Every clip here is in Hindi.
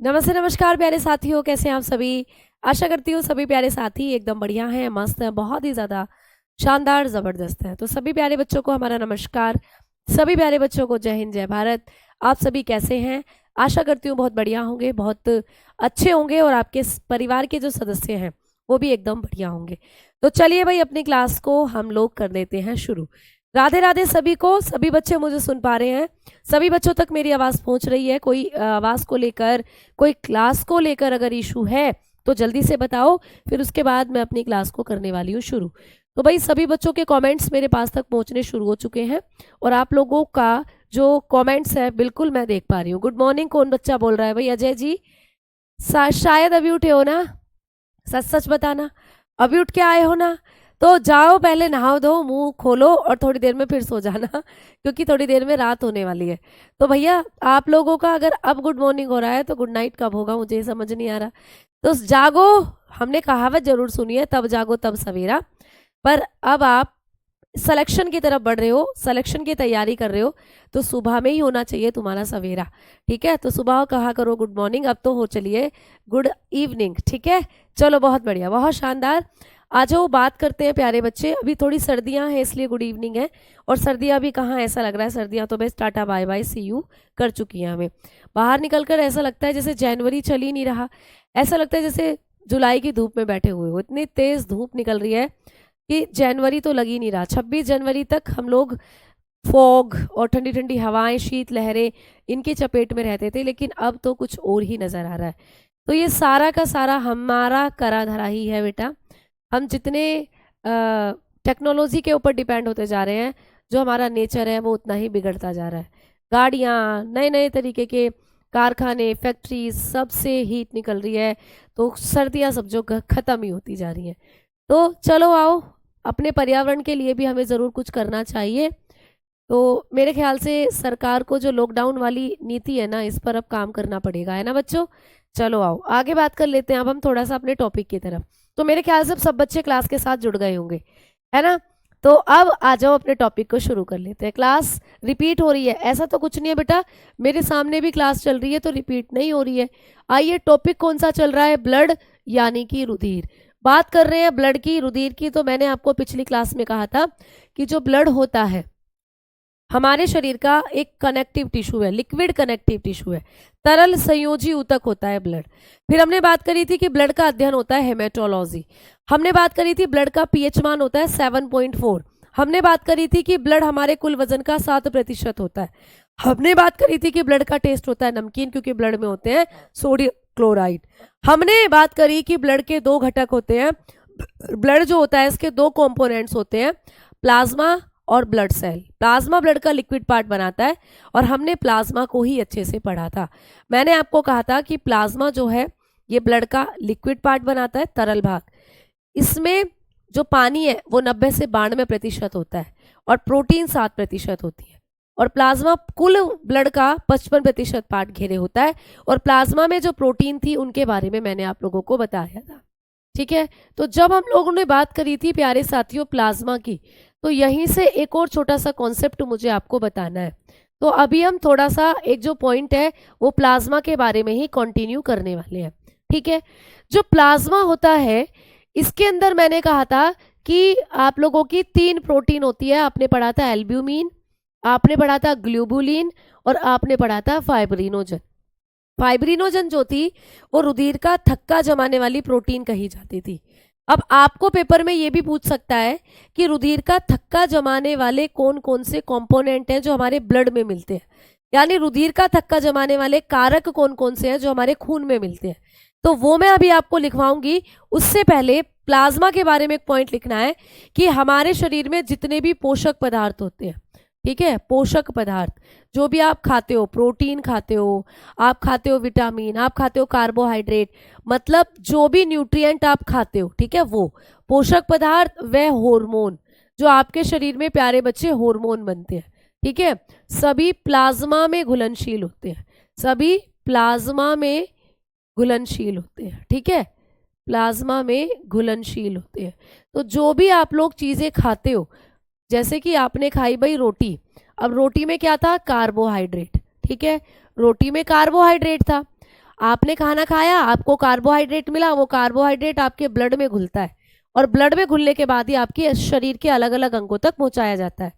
नमस्ते नमस्कार प्यारे साथियों, कैसे हैं आप सभी। आशा करती हूँ सभी प्यारे साथी एकदम बढ़िया हैं, मस्त हैं, बहुत ही ज़्यादा शानदार ज़बरदस्त हैं। तो सभी प्यारे बच्चों को हमारा नमस्कार, सभी प्यारे बच्चों को जय हिंद जय भारत। आप सभी कैसे हैं? आशा करती हूँ बहुत बढ़िया होंगे, बहुत अच्छे होंगे और आपके परिवार के जो सदस्य हैं वो भी एकदम बढ़िया होंगे। तो चलिए भाई, अपनी क्लास को हम लोग कर देते हैं शुरू। राधे राधे सभी को। सभी बच्चे मुझे सुन पा रहे हैं? सभी बच्चों तक मेरी आवाज़ पहुंच रही है? कोई आवाज़ को लेकर, कोई क्लास को लेकर अगर इशू है तो जल्दी से बताओ, फिर उसके बाद मैं अपनी क्लास को करने वाली हूँ शुरू। तो भाई सभी बच्चों के कमेंट्स मेरे पास तक पहुंचने शुरू हो चुके हैं और आप लोगों का जो कमेंट्स है बिल्कुल मैं देख पा रही हूँ। Good morning. कौन बच्चा बोल रहा है भाई? अजय जी। शायद अभी उठे हो ना? सच सच बताना, अभी उठ के आए हो ना? तो जाओ, पहले नहाओ धो, मुंह खोलो और थोड़ी देर में फिर सो जाना क्योंकि थोड़ी देर में रात होने वाली है। तो भैया आप लोगों का अगर अब गुड मॉर्निंग हो रहा है तो गुड नाइट कब होगा मुझे समझ नहीं आ रहा। तो जागो, हमने कहावत जरूर सुनी है, तब जागो तब सवेरा। पर अब आप सिलेक्शन की तरफ बढ़ रहे हो, सिलेक्शन की तैयारी कर रहे हो, तो सुबह में ही होना चाहिए तुम्हारा सवेरा। ठीक है, तो सुबह कहा करो गुड मॉर्निंग, अब तो हो चलिए गुड इवनिंग। ठीक है, चलो बहुत बढ़िया, बहुत शानदार। आ जाओ, बात करते हैं प्यारे बच्चे। अभी थोड़ी सर्दियां हैं इसलिए गुड इवनिंग है, और सर्दियां भी कहाँ, ऐसा लग रहा है सर्दियां तो बस tata bye bye see you कर चुकी हैं हमें। बाहर निकलकर ऐसा लगता है जैसे जनवरी चल ही नहीं रहा, ऐसा लगता है जैसे जुलाई की धूप में बैठे हुए हो। इतनी तेज धूप निकल रही है कि जनवरी तो लग ही नहीं रहा। 26 जनवरी तक हम लोग फॉग और ठंडी ठंडी हवाएं, शीत लहरें, इनके चपेट में रहते थे, लेकिन अब तो कुछ और ही नजर आ रहा है। तो ये सारा का सारा हमारा करा धरा ही है बेटा। हम जितने टेक्नोलॉजी के ऊपर डिपेंड होते जा रहे हैं, जो हमारा नेचर है वो उतना ही बिगड़ता जा रहा है। गाड़ियाँ, नए नए तरीके के कारखाने, फैक्ट्रीज, सबसे हीट निकल रही है, तो सर्दियाँ सब जो खत्म ही होती जा रही हैं। तो चलो आओ, अपने पर्यावरण के लिए भी हमें ज़रूर कुछ करना चाहिए। तो मेरे ख्याल से सरकार को जो लॉकडाउन वाली नीति है ना, इस पर अब काम करना पड़ेगा, है ना बच्चों। चलो आओ आगे बात कर लेते हैं अब हम थोड़ा सा अपने टॉपिक की तरफ। तो मेरे ख्याल से सब बच्चे क्लास के साथ जुड़ गए होंगे, है ना। तो अब आ जाओ, अपने टॉपिक को शुरू कर लेते हैं। क्लास रिपीट हो रही है ऐसा तो कुछ नहीं है बेटा, मेरे सामने भी क्लास चल रही है तो रिपीट नहीं हो रही है। आइए, टॉपिक कौन सा चल रहा है? ब्लड यानी कि रुधिर। बात कर रहे हैं ब्लड की, रुधिर की। तो मैंने आपको पिछली क्लास में कहा था कि जो ब्लड होता है हमारे शरीर का एक कनेक्टिव टिश्यू है, लिक्विड कनेक्टिव टिश्यू है, तरल संयोजी ऊतक होता है ब्लड। फिर हमने बात करी थी कि ब्लड का अध्ययन होता है हेमेटोलॉजी। हमने बात करी थी ब्लड का पीएच मान होता है 7.4। हमने बात करी थी कि ब्लड हमारे कुल वजन का 7% होता है। हमने बात करी थी कि ब्लड का टेस्ट होता है नमकीन, क्योंकि ब्लड में होते हैं सोडियम क्लोराइड। हमने बात करी कि ब्लड के दो घटक होते हैं। ब्लड जो होता है इसके दो कंपोनेंट्स होते हैं, प्लाज्मा और ब्लड सेल। प्लाज्मा ब्लड का लिक्विड पार्ट बनाता है, और हमने प्लाज्मा को ही अच्छे से पढ़ा था। मैंने आपको कहा था कि प्लाज्मा जो है ये ब्लड का लिक्विड पार्ट बनाता है, तरल भाग। इसमें जो पानी है वो 90 से 92% होता है, और प्रोटीन 7% होती है। और प्लाज्मा कुल ब्लड का 55% पार्ट घेरे होता है, और प्लाज्मा में जो प्रोटीन थी उनके बारे में मैंने आप लोगों को बताया था। ठीक है, तो जब हम लोगों ने बात करी थी प्यारे साथियों प्लाज्मा की, तो यहीं से एक और छोटा सा कॉन्सेप्ट मुझे आपको बताना है। तो अभी हम थोड़ा सा एक जो पॉइंट है वो प्लाज्मा के बारे में ही कंटिन्यू करने वाले हैं। ठीक है, जो प्लाज्मा होता है इसके अंदर मैंने कहा था कि आप लोगों की 3 प्रोटीन होती है। आपने पढ़ा था एल्ब्यूमिन, आपने पढ़ा था ग्लोबुलिन, और आपने पढ़ा था फाइब्रिनोजन। फाइब्रिनोजन जो थी वो रुधिर का थक्का जमाने वाली प्रोटीन कही जाती थी। अब आपको पेपर में ये भी पूछ सकता है कि रुधिर का थक्का जमाने वाले कौन कौन से कंपोनेंट हैं जो हमारे ब्लड में मिलते हैं, यानी रुधिर का थक्का जमाने वाले कारक कौन कौन से हैं जो हमारे खून में मिलते हैं। तो वो मैं अभी आपको लिखवाऊंगी। उससे पहले प्लाज्मा के बारे में एक पॉइंट लिखना है कि हमारे शरीर में जितने भी पोषक पदार्थ होते हैं, ठीक है, पोषक पदार्थ जो भी आप खाते हो, प्रोटीन खाते हो, आप खाते हो विटामिन, आप खाते हो कार्बोहाइड्रेट, मतलब जो भी न्यूट्रिएंट आप खाते हो, ठीक है, वो पोषक पदार्थ व हार्मोन जो आपके शरीर में प्यारे बच्चे हार्मोन बनते हैं, ठीक है, सभी प्लाज्मा में घुलनशील होते हैं। सभी प्लाज्मा में घुलनशील होते हैं। ठीक है, प्लाज्मा में घुलनशील होते हैं। तो जो भी आप लोग चीज़ें खाते हो, जैसे कि आपने खाई भाई रोटी, अब रोटी में क्या था? कार्बोहाइड्रेट। ठीक है, रोटी में कार्बोहाइड्रेट था। आपने खाना खाया, आपको कार्बोहाइड्रेट मिला, वो कार्बोहाइड्रेट आपके ब्लड में घुलता है और ब्लड में घुलने के बाद ही आपके शरीर के अलग अलग अंगों तक पहुंचाया जाता है।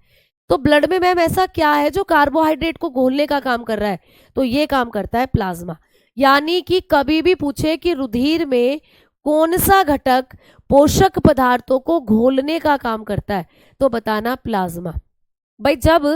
तो ब्लड में मैम ऐसा क्या है जो कार्बोहाइड्रेट को घोलने का काम कर रहा है? तो ये काम करता है प्लाज्मा। यानी कि कभी भी पूछे कि रुधिर में कौन सा घटक पोषक पदार्थों को घोलने का काम करता है, तो बताना प्लाज्मा। भाई जब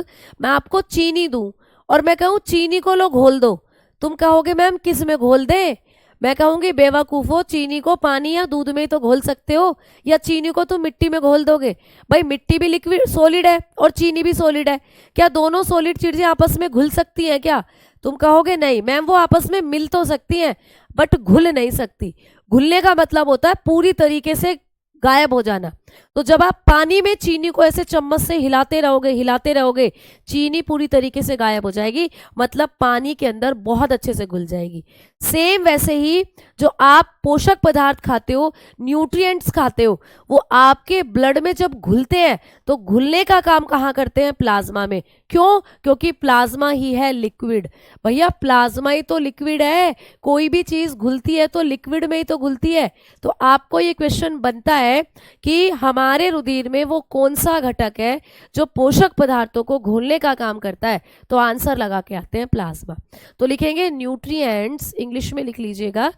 मैं आपको चीनी दूं और मैं कहूं चीनी को लो घोल दो, तुम कहोगे मैम किस में घोल दे? मैं कहूंगी बेवकूफो, चीनी को पानी या दूध में ही तो घोल सकते हो, या चीनी को तुम मिट्टी में घोल दोगे? भाई मिट्टी भी लिक्विड सॉलिड है और चीनी भी सॉलिड है, क्या दोनों सॉलिड चीजें आपस में घुल सकती हैं क्या? तुम कहोगे नहीं मैम, वो आपस में मिल तो सकती हैं बट घुल नहीं सकती। घुलने का मतलब होता है पूरी तरीके से गायब हो जाना। तो जब आप पानी में चीनी को ऐसे चम्मच से हिलाते रहोगे, चीनी पूरी तरीके से गायब हो जाएगी, मतलब पानी के अंदर बहुत अच्छे से घुल जाएगी। सेम वैसे ही जो आप पोषक पदार्थ खाते हो, न्यूट्रिएंट्स खाते हो, वो आपके ब्लड में जब घुलते हैं तो घुलने का काम कहाँ करते हैं? प्लाज्मा में। क्यों? क्योंकि प्लाज्मा ही है लिक्विड। भैया प्लाज्मा ही तो लिक्विड है, कोई भी चीज घुलती है तो लिक्विड में ही तो घुलती है। तो आपको ये क्वेश्चन बनता है कि हमारे रुधिर में वो कौन सा घटक है जो पोषक पदार्थों को घोलने का काम करता है? तो आंसर लगा के आते हैं प्लाज्मा। तो लिखेंगे न्यूट्रिएंट्स, इंग्लिश में लिख लीजिएगा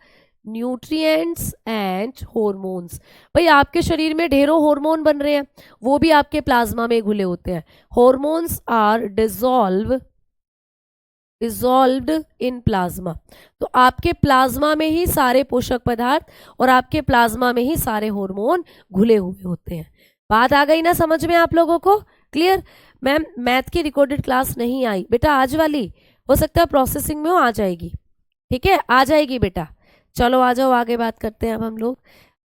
न्यूट्रिएंट्स एंड हॉर्मोन्स। भाई आपके शरीर में ढेरों हार्मोन बन रहे हैं, वो भी आपके प्लाज्मा में घुले होते हैं। Hormones are dissolved in plasma. तो आपके प्लाज्मा में ही सारे पोषक पदार्थ और आपके प्लाज्मा में ही सारे हार्मोन घुले हुए होते हैं। बात आ गई ना समझ में आप लोगों को? क्लियर? मैम मैथ की रिकॉर्डेड क्लास नहीं आई बेटा आज वाली, हो सकता है प्रोसेसिंग में हो, आ जाएगी। ठीक है, आ जाएगी बेटा। चलो आ जाओ, आगे बात करते हैं।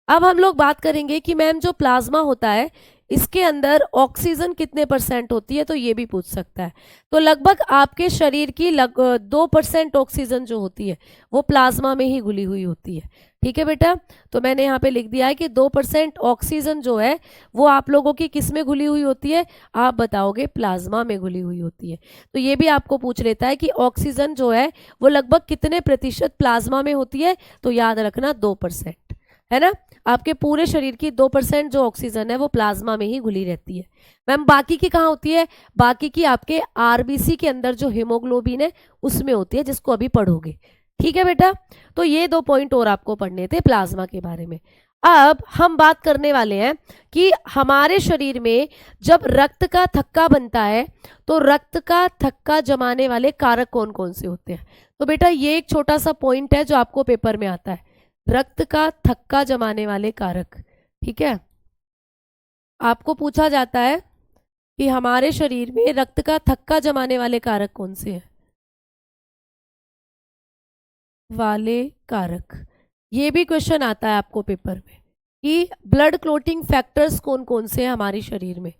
अब हम लोग बात करेंगे कि मैम जो प्लाज्मा होता है इसके अंदर ऑक्सीजन कितने % होती है, तो ये भी पूछ सकता है। तो लगभग आपके शरीर की 2% ऑक्सीजन जो होती है वो प्लाज्मा में ही घुली हुई होती है। ठीक है बेटा, तो मैंने यहाँ पे लिख दिया है कि 2% ऑक्सीजन जो है वो आप लोगों की किस में घुली हुई होती है? आप बताओगे प्लाज्मा में घुली हुई होती है। तो ये भी आपको पूछ लेता है कि ऑक्सीजन जो है वो लगभग कितने % प्लाज्मा में होती है? तो याद रखना 2%, है ना। आपके पूरे शरीर की 2% जो ऑक्सीजन है वो प्लाज्मा में ही घुली रहती है। मैम बाकी की कहाँ होती है? बाकी की आपके आरबीसी के अंदर जो हीमोग्लोबिन है उसमें होती है, जिसको अभी पढ़ोगे। ठीक है बेटा, तो ये 2 पॉइंट और आपको पढ़ने थे प्लाज्मा के बारे में। अब हम बात करने वाले हैं कि हमारे शरीर में जब रक्त का थक्का बनता है तो रक्त का थक्का जमाने वाले कारक कौन कौन से होते हैं। तो बेटा ये एक छोटा सा पॉइंट है जो आपको पेपर में आता है, रक्त का थक्का जमाने वाले कारक। ठीक है, आपको पूछा जाता है कि हमारे शरीर में रक्त का थक्का जमाने वाले कारक कौन से हैं? वाले कारक, ये भी क्वेश्चन आता है आपको पेपर में कि ब्लड क्लोटिंग फैक्टर्स कौन कौन से हैं हमारे शरीर में।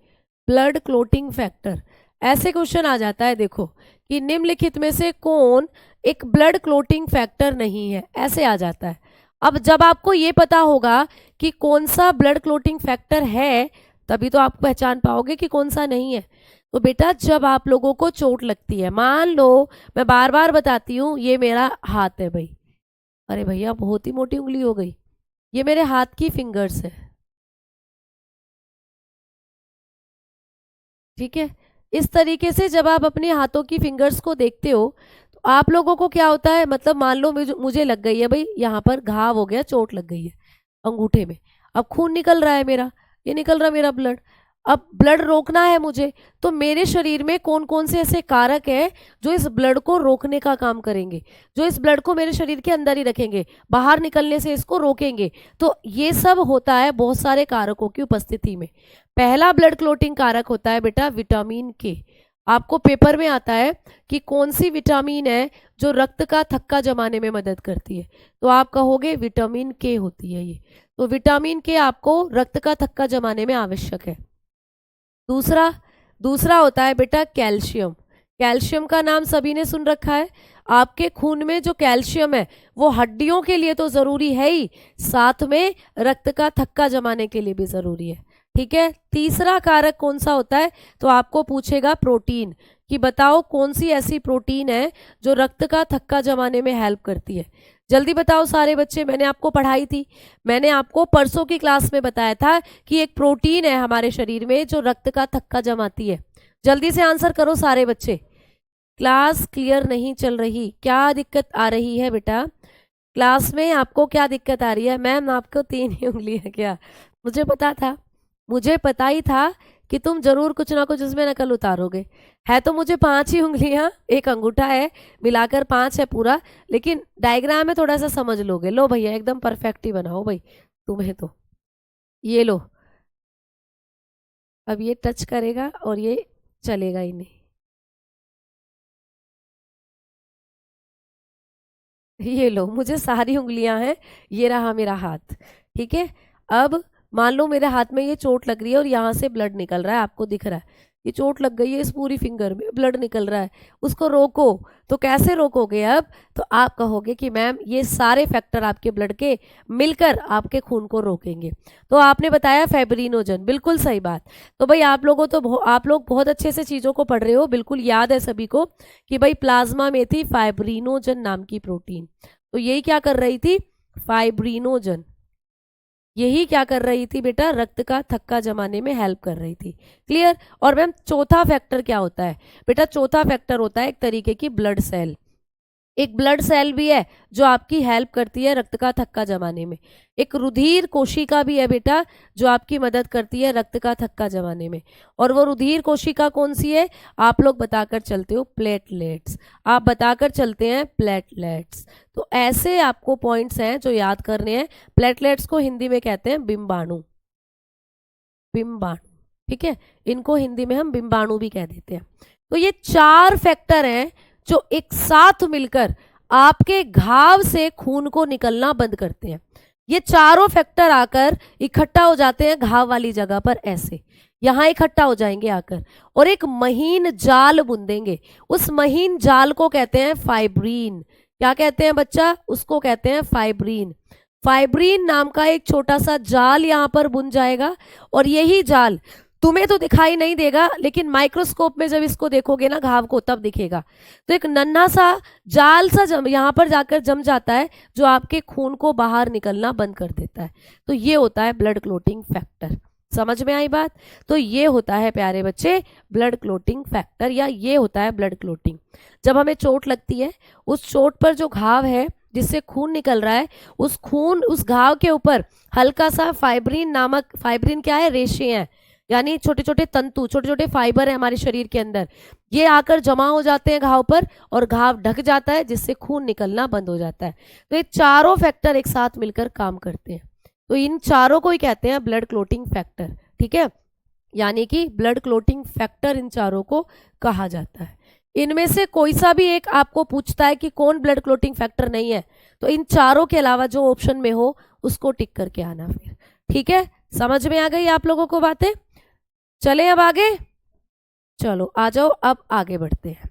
ब्लड क्लोटिंग फैक्टर, ऐसे क्वेश्चन आ जाता है देखो कि निम्नलिखित में से कौन एक ब्लड क्लोटिंग फैक्टर नहीं है, ऐसे आ जाता है। अब जब आपको ये पता होगा कि कौन सा ब्लड क्लोटिंग फैक्टर है तभी तो आप पहचान पाओगे कि कौन सा नहीं है। तो बेटा जब आप लोगों को चोट लगती है, मान लो मैं बार बार बताती हूँ, ये मेरा हाथ है भाई, अरे भैया बहुत ही मोटी उंगली हो गई, ये मेरे हाथ की फिंगर्स है। ठीक है, इस तरीके से जब आप अपने हाथों की फिंगर्स को देखते हो तो आप लोगों को क्या होता है, मतलब मान लो मुझे लग गई है भाई, यहाँ पर घाव हो गया, चोट लग गई है अंगूठे में, अब खून निकल रहा है मेरा, ये निकल रहा मेरा ब्लड, अब ब्लड रोकना है मुझे, तो मेरे शरीर में कौन कौन से ऐसे कारक हैं जो इस ब्लड को रोकने का काम करेंगे, जो इस ब्लड को मेरे शरीर के अंदर ही रखेंगे, बाहर निकलने से इसको रोकेंगे। तो ये सब होता है बहुत सारे कारकों की उपस्थिति में। पहला ब्लड क्लोटिंग कारक होता है बेटा विटामिन के। आपको पेपर में आता है कि कौन सी विटामिन है जो रक्त का थक्का जमाने में मदद करती है, तो आप कहोगे विटामिन के होती है ये। तो विटामिन के आपको रक्त का थक्का जमाने में आवश्यक है। दूसरा होता है बेटा कैल्शियम। कैल्शियम का नाम सभी ने सुन रखा है। आपके खून में जो कैल्शियम है वो हड्डियों के लिए तो जरूरी है ही, साथ में रक्त का थक्का जमाने के लिए भी जरूरी है। ठीक है। तीसरा कारक कौन सा होता है, तो आपको पूछेगा प्रोटीन, कि बताओ कौन सी ऐसी प्रोटीन है जो रक्त का थक्का जमाने में हेल्प करती है। जल्दी बताओ सारे बच्चे, मैंने आपको पढ़ाई थी, मैंने आपको परसों की क्लास में बताया था कि एक प्रोटीन है हमारे शरीर में जो रक्त का थक्का जमाती है। जल्दी से आंसर करो सारे बच्चे। क्लास क्लियर नहीं चल रही, क्या दिक्कत आ रही है बेटा? क्लास में आपको क्या दिक्कत आ रही है? मैम आपको 3 ही उंगली है क्या? मुझे पता था, मुझे पता ही था कि तुम जरूर कुछ ना कुछ इसमें नकल उतारोगे। है तो मुझे 5 ही उंगलियां, एक अंगूठा है, मिलाकर 5 है पूरा, लेकिन डायग्राम में थोड़ा सा समझ लोगे। लो भैया एकदम परफेक्ट ही बनाओ भाई तुम्हें तो। ये लो, अब ये टच करेगा और ये चलेगा ही नहीं। ये लो, मुझे सारी उंगलियां हैं, ये रहा मेरा हाथ, ठीक है। अब मान लो मेरे हाथ में ये चोट लग रही है और यहाँ से ब्लड निकल रहा है, आपको दिख रहा है ये चोट लग गई है, इस पूरी फिंगर में ब्लड निकल रहा है, उसको रोको। तो कैसे रोकोगे अब? तो आप कहोगे कि मैम ये सारे फैक्टर आपके ब्लड के मिलकर आपके खून को रोकेंगे। तो आपने बताया फाइब्रिनोजन, बिल्कुल सही बात। तो भाई आप लोगों तो आप लोग बहुत अच्छे से चीज़ों को पढ़ रहे हो, बिल्कुल याद है सभी को कि भाई प्लाज्मा में थी फाइब्रिनोजन नाम की प्रोटीन। तो यही क्या कर रही थी? फाइब्रिनोजन यही क्या कर रही थी बेटा? रक्त का थक्का जमाने में हेल्प कर रही थी। क्लियर? और मैम चौथा फैक्टर क्या होता है बेटा? चौथा फैक्टर होता है एक तरीके की ब्लड सेल। एक ब्लड सेल भी है जो आपकी हेल्प करती है रक्त का थक्का जमाने में। एक रुधिर कोशिका भी है बेटा जो आपकी मदद करती है रक्त का थक्का जमाने में। और वो रुधिर कोशिका कौन सी है? आप लोग बताकर चलते हो प्लेटलेट्स, आप बताकर चलते हैं प्लेटलेट्स। तो ऐसे आपको पॉइंट्स हैं जो याद करने हैं। प्लेटलेट्स को हिंदी में कहते हैं बिंबाणु, बिंबाणु, ठीक है, इनको हिंदी में हम बिंबाणु भी कह देते हैं। तो ये 4 फैक्टर हैं जो एक साथ मिलकर आपके घाव से खून को निकलना बंद करते हैं। ये चारों फैक्टर आकर इकट्ठा हो जाते हैं घाव वाली जगह पर, ऐसे यहां इकट्ठा हो जाएंगे आकर और एक महीन जाल बुंदेंगे। उस महीन जाल को कहते हैं फाइब्रिन। क्या कहते हैं बच्चा? उसको कहते हैं फाइब्रिन। फाइब्रिन नाम का एक छोटा सा जाल यहां पर बुन जाएगा और यही जाल तुम्हें तो दिखाई नहीं देगा, लेकिन माइक्रोस्कोप में जब इसको देखोगे ना घाव को तब दिखेगा। तो एक नन्हा सा जाल सा यहाँ पर जाकर जम जाता है जो आपके खून को बाहर निकलना बंद कर देता है। तो ये होता है ब्लड क्लोटिंग फैक्टर। समझ में आई बात? तो ये होता है प्यारे बच्चे ब्लड क्लोटिंग फैक्टर, या ये होता है ब्लड क्लोटिंग। जब हमें चोट लगती है, उस चोट पर जो घाव है जिससे खून निकल रहा है, उस घाव के ऊपर हल्का सा फाइब्रिन नामक, फाइब्रिन क्या है? रेशे हैं, यानी छोटे छोटे तंतु, छोटे छोटे फाइबर है हमारे शरीर के अंदर, ये आकर जमा हो जाते हैं घाव पर और घाव ढक जाता है जिससे खून निकलना बंद हो जाता है। तो ये चारों फैक्टर एक साथ मिलकर काम करते हैं। तो इन चारों को ही कहते हैं ब्लड क्लोटिंग फैक्टर, ठीक है, यानी कि ब्लड क्लोटिंग फैक्टर इन चारों को कहा जाता है। इनमें से कोई सा भी एक आपको पूछता है कि कौन ब्लड क्लोटिंग फैक्टर नहीं है, तो इन चारों के अलावा जो ऑप्शन में हो उसको टिक करके आना फिर, ठीक है। समझ में आ गई आप लोगों को बातें? चले अब आगे, चलो आ जाओ, अब आगे बढ़ते हैं।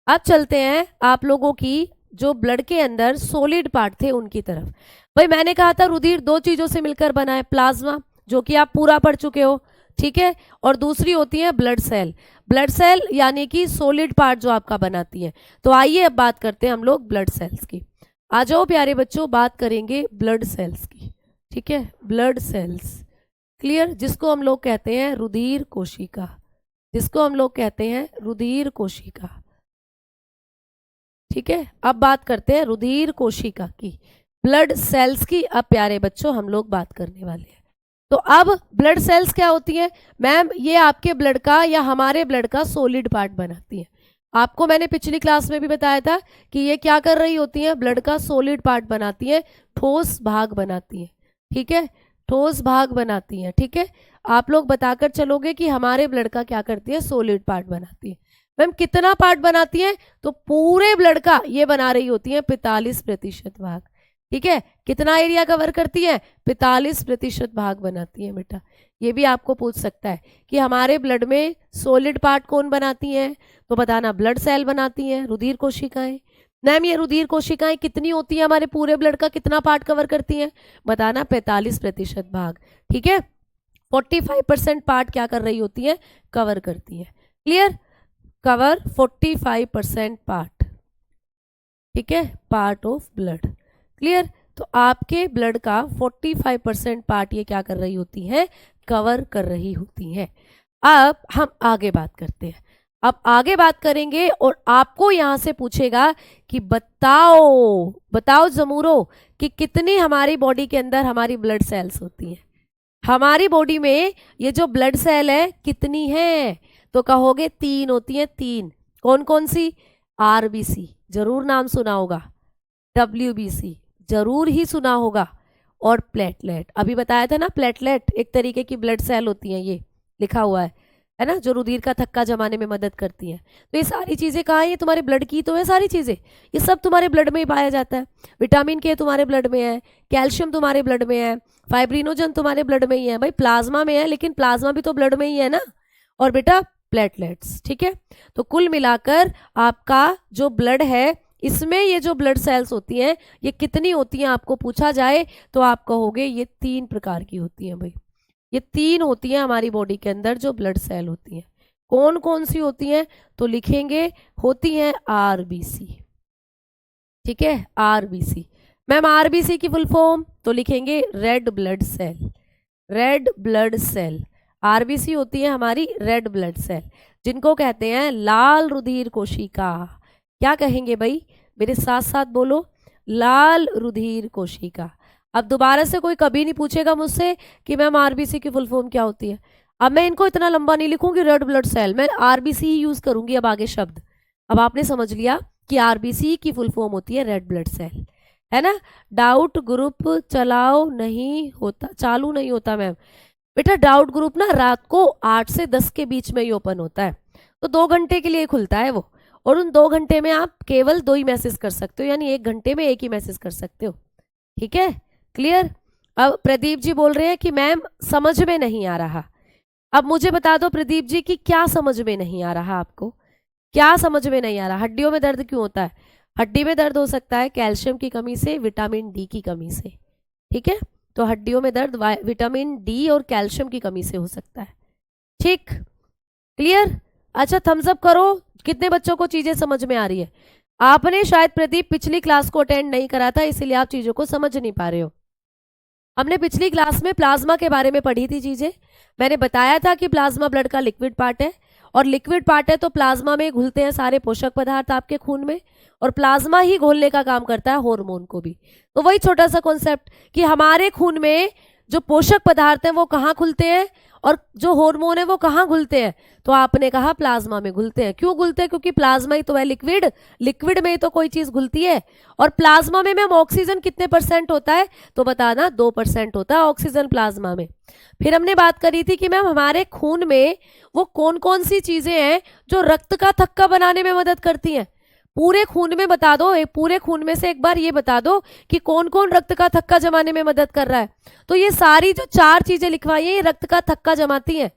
अब चलते हैं आप लोगों की जो ब्लड के अंदर सॉलिड पार्ट थे उनकी तरफ। भाई मैंने कहा था रुधिर 2 चीजों से मिलकर बना है, प्लाज्मा जो कि आप पूरा पढ़ चुके हो, ठीक है, और दूसरी होती है ब्लड सेल। ब्लड सेल यानी कि सॉलिड पार्ट जो आपका बनाती है। तो आइए अब बात करते हैं हम लोग ब्लड सेल्स की। आ जाओ प्यारे बच्चों, बात करेंगे ब्लड सेल्स की, ठीक है, ब्लड सेल्स। क्लियर? जिसको हम लोग कहते हैं रुधिर कोशिका, जिसको हम लोग कहते हैं रुधिर कोशिका, ठीक है। अब बात करते हैं रुधिर कोशिका की, ब्लड सेल्स की। अब प्यारे बच्चों हम लोग बात करने वाले हैं। तो अब ब्लड सेल्स क्या होती हैं? मैम ये आपके ब्लड का या हमारे ब्लड का सॉलिड पार्ट बनाती हैं। आपको मैंने पिछली क्लास में भी बताया था कि ये क्या कर रही होती हैं? ब्लड का सॉलिड पार्ट बनाती हैं, ठोस भाग बनाती हैं, ठीक है, ठोस भाग बनाती हैं, ठीक है। आप लोग बताकर चलोगे कि हमारे ब्लड का क्या करती है? सॉलिड पार्ट बनाती है। मैम कितना पार्ट बनाती है? तो पूरे ब्लड का ये बना रही होती है 45% भाग, ठीक है। कितना एरिया कवर करती है? 45% भाग बनाती है बेटा। ये भी आपको पूछ सकता है कि हमारे ब्लड में सॉलिड पार्ट कौन बनाती हैं, तो बताना ब्लड सेल बनाती हैं, रुधिर कोशिकाएं। मैम ये रुधिर कोशिकाएं कितनी होती हैं? हमारे पूरे ब्लड का कितना पार्ट कवर करती हैं? बताना 45% भाग, ठीक है। 45% पार्ट क्या कर रही होती है, कवर करती है। क्लियर, कवर 45% पार्ट, ठीक है, पार्ट ऑफ ब्लड। क्लियर, तो आपके ब्लड का 45% पार्ट ये क्या कर रही होती है, कवर कर रही होती है। अब हम आगे बात करते हैं। अब आगे बात करेंगे और आपको यहां से पूछेगा कि बताओ बताओ जमूरो कि कितनी हमारी बॉडी के अंदर हमारी ब्लड सेल्स होती हैं। हमारी बॉडी में ये जो ब्लड सेल है कितनी है, तो कहोगे 3 होती हैं, 3। कौन कौन सी, आरबीसी जरूर नाम सुना होगा, डब्ल्यूबीसी जरूर ही सुना होगा, और प्लेटलेट, अभी बताया था ना, प्लेटलेट एक तरीके की ब्लड सेल होती हैं, ये लिखा हुआ है ना, जो रुधिर का थक्का जमाने में मदद करती हैं। तो ये सारी चीज़ें कहाँ हैं, ये तुम्हारे ब्लड की तो है सारी चीज़ें, ये सब तुम्हारे ब्लड में ही पाया जाता है। विटामिन के तुम्हारे ब्लड में है, कैल्शियम तुम्हारे ब्लड में है, फाइब्रिनोजन तुम्हारे ब्लड में ही है, भाई प्लाज्मा में है, लेकिन प्लाज्मा भी तो ब्लड में ही है ना, और बेटा प्लेटलेट्स, ठीक है। तो कुल मिलाकर आपका जो ब्लड है, इसमें ये जो ब्लड सेल्स होती हैं ये कितनी होती हैं, आपको पूछा जाए तो आप कहोगे ये 3 प्रकार की होती हैं। भाई ये 3 होती हैं हमारी बॉडी के अंदर जो ब्लड सेल होती हैं। कौन कौन सी होती हैं, तो लिखेंगे होती हैं आरबीसी, ठीक है, आरबीसी। मैम आरबीसी की फुल फॉर्म, तो लिखेंगे red blood cell, red blood cell. RBC होती है हमारी रेड ब्लड सेल, जिनको कहते हैं लाल रुधिर कोशिका। क्या कहेंगे भाई, मेरे साथ साथ बोलो, लाल रुधिर कोशिका। अब दोबारा से कोई कभी नहीं पूछेगा मुझसे कि मैम आरबीसी की फुल फॉर्म क्या होती है। अब मैं इनको इतना लंबा नहीं लिखूंगी रेड ब्लड सेल, मैं आरबीसी ही यूज करूंगी अब आगे शब्द। अब आपने समझ लिया कि आरबीसी की फुल फॉर्म होती है रेड ब्लड सेल, है ना। डाउट ग्रुप चलाओ नहीं होता, चालू नहीं होता मैम। बेटा डाउट ग्रुप ना रात को 8 से 10 के बीच में ही ओपन होता है, तो 2 घंटे के लिए खुलता है वो, और उन 2 घंटे में आप केवल 2 ही मैसेज कर सकते हो, यानी 1 घंटे में 1 ही मैसेज कर सकते हो, ठीक है। क्लियर। अब प्रदीप जी बोल रहे हैं कि मैम समझ में नहीं आ रहा। अब मुझे बता दो प्रदीप जी कि क्या समझ में नहीं आ रहा, आपको क्या समझ में नहीं आ रहा। हड्डियों में दर्द क्यों होता है, हड्डी में दर्द हो सकता है कैल्शियम की कमी से, विटामिन डी की कमी से, ठीक है। तो हड्डियों में दर्द विटामिन डी और कैल्शियम की कमी से हो सकता है, ठीक। क्लियर। अच्छा थम्स अप करो, कितने बच्चों को चीजें समझ में आ रही है। आपने शायद प्रदीप पिछली क्लास को अटेंड नहीं करा था, इसलिए आप चीजों को समझ नहीं पा रहे हो। हमने पिछली क्लास में प्लाज्मा के बारे में पढ़ी थी चीजें। मैंने बताया था कि प्लाज्मा ब्लड का लिक्विड पार्ट है, और लिक्विड पार्ट है तो प्लाज्मा में घुलते हैं सारे पोषक पदार्थ आपके खून में, और प्लाज्मा ही घोलने का काम करता है हार्मोन को भी। तो वही छोटा सा कॉन्सेप्ट कि हमारे खून में जो पोषक पदार्थ हैं वो कहाँ घुलते हैं, और जो हार्मोन है वो कहाँ घुलते हैं, तो आपने कहा प्लाज्मा में घुलते हैं। क्यों घुलते हैं, क्योंकि प्लाज्मा ही तो है लिक्विड, लिक्विड में ही तो कोई चीज घुलती है। और प्लाज्मा में मैम ऑक्सीजन कितने % होता है, तो बताना 2% होता है ऑक्सीजन प्लाज्मा में। फिर हमने बात करी थी कि मैम हमारे खून में वो कौन कौन सी चीजें हैं जो रक्त का थक्का बनाने में मदद करती हैं। पूरे खून में बता दो, पूरे खून में से एक बार ये बता दो कि कौन कौन रक्त का थक्का जमाने में मदद कर रहा है। तो ये सारी जो 4 चीजें लिखवाई हैं ये रक्त का थक्का जमाती हैं।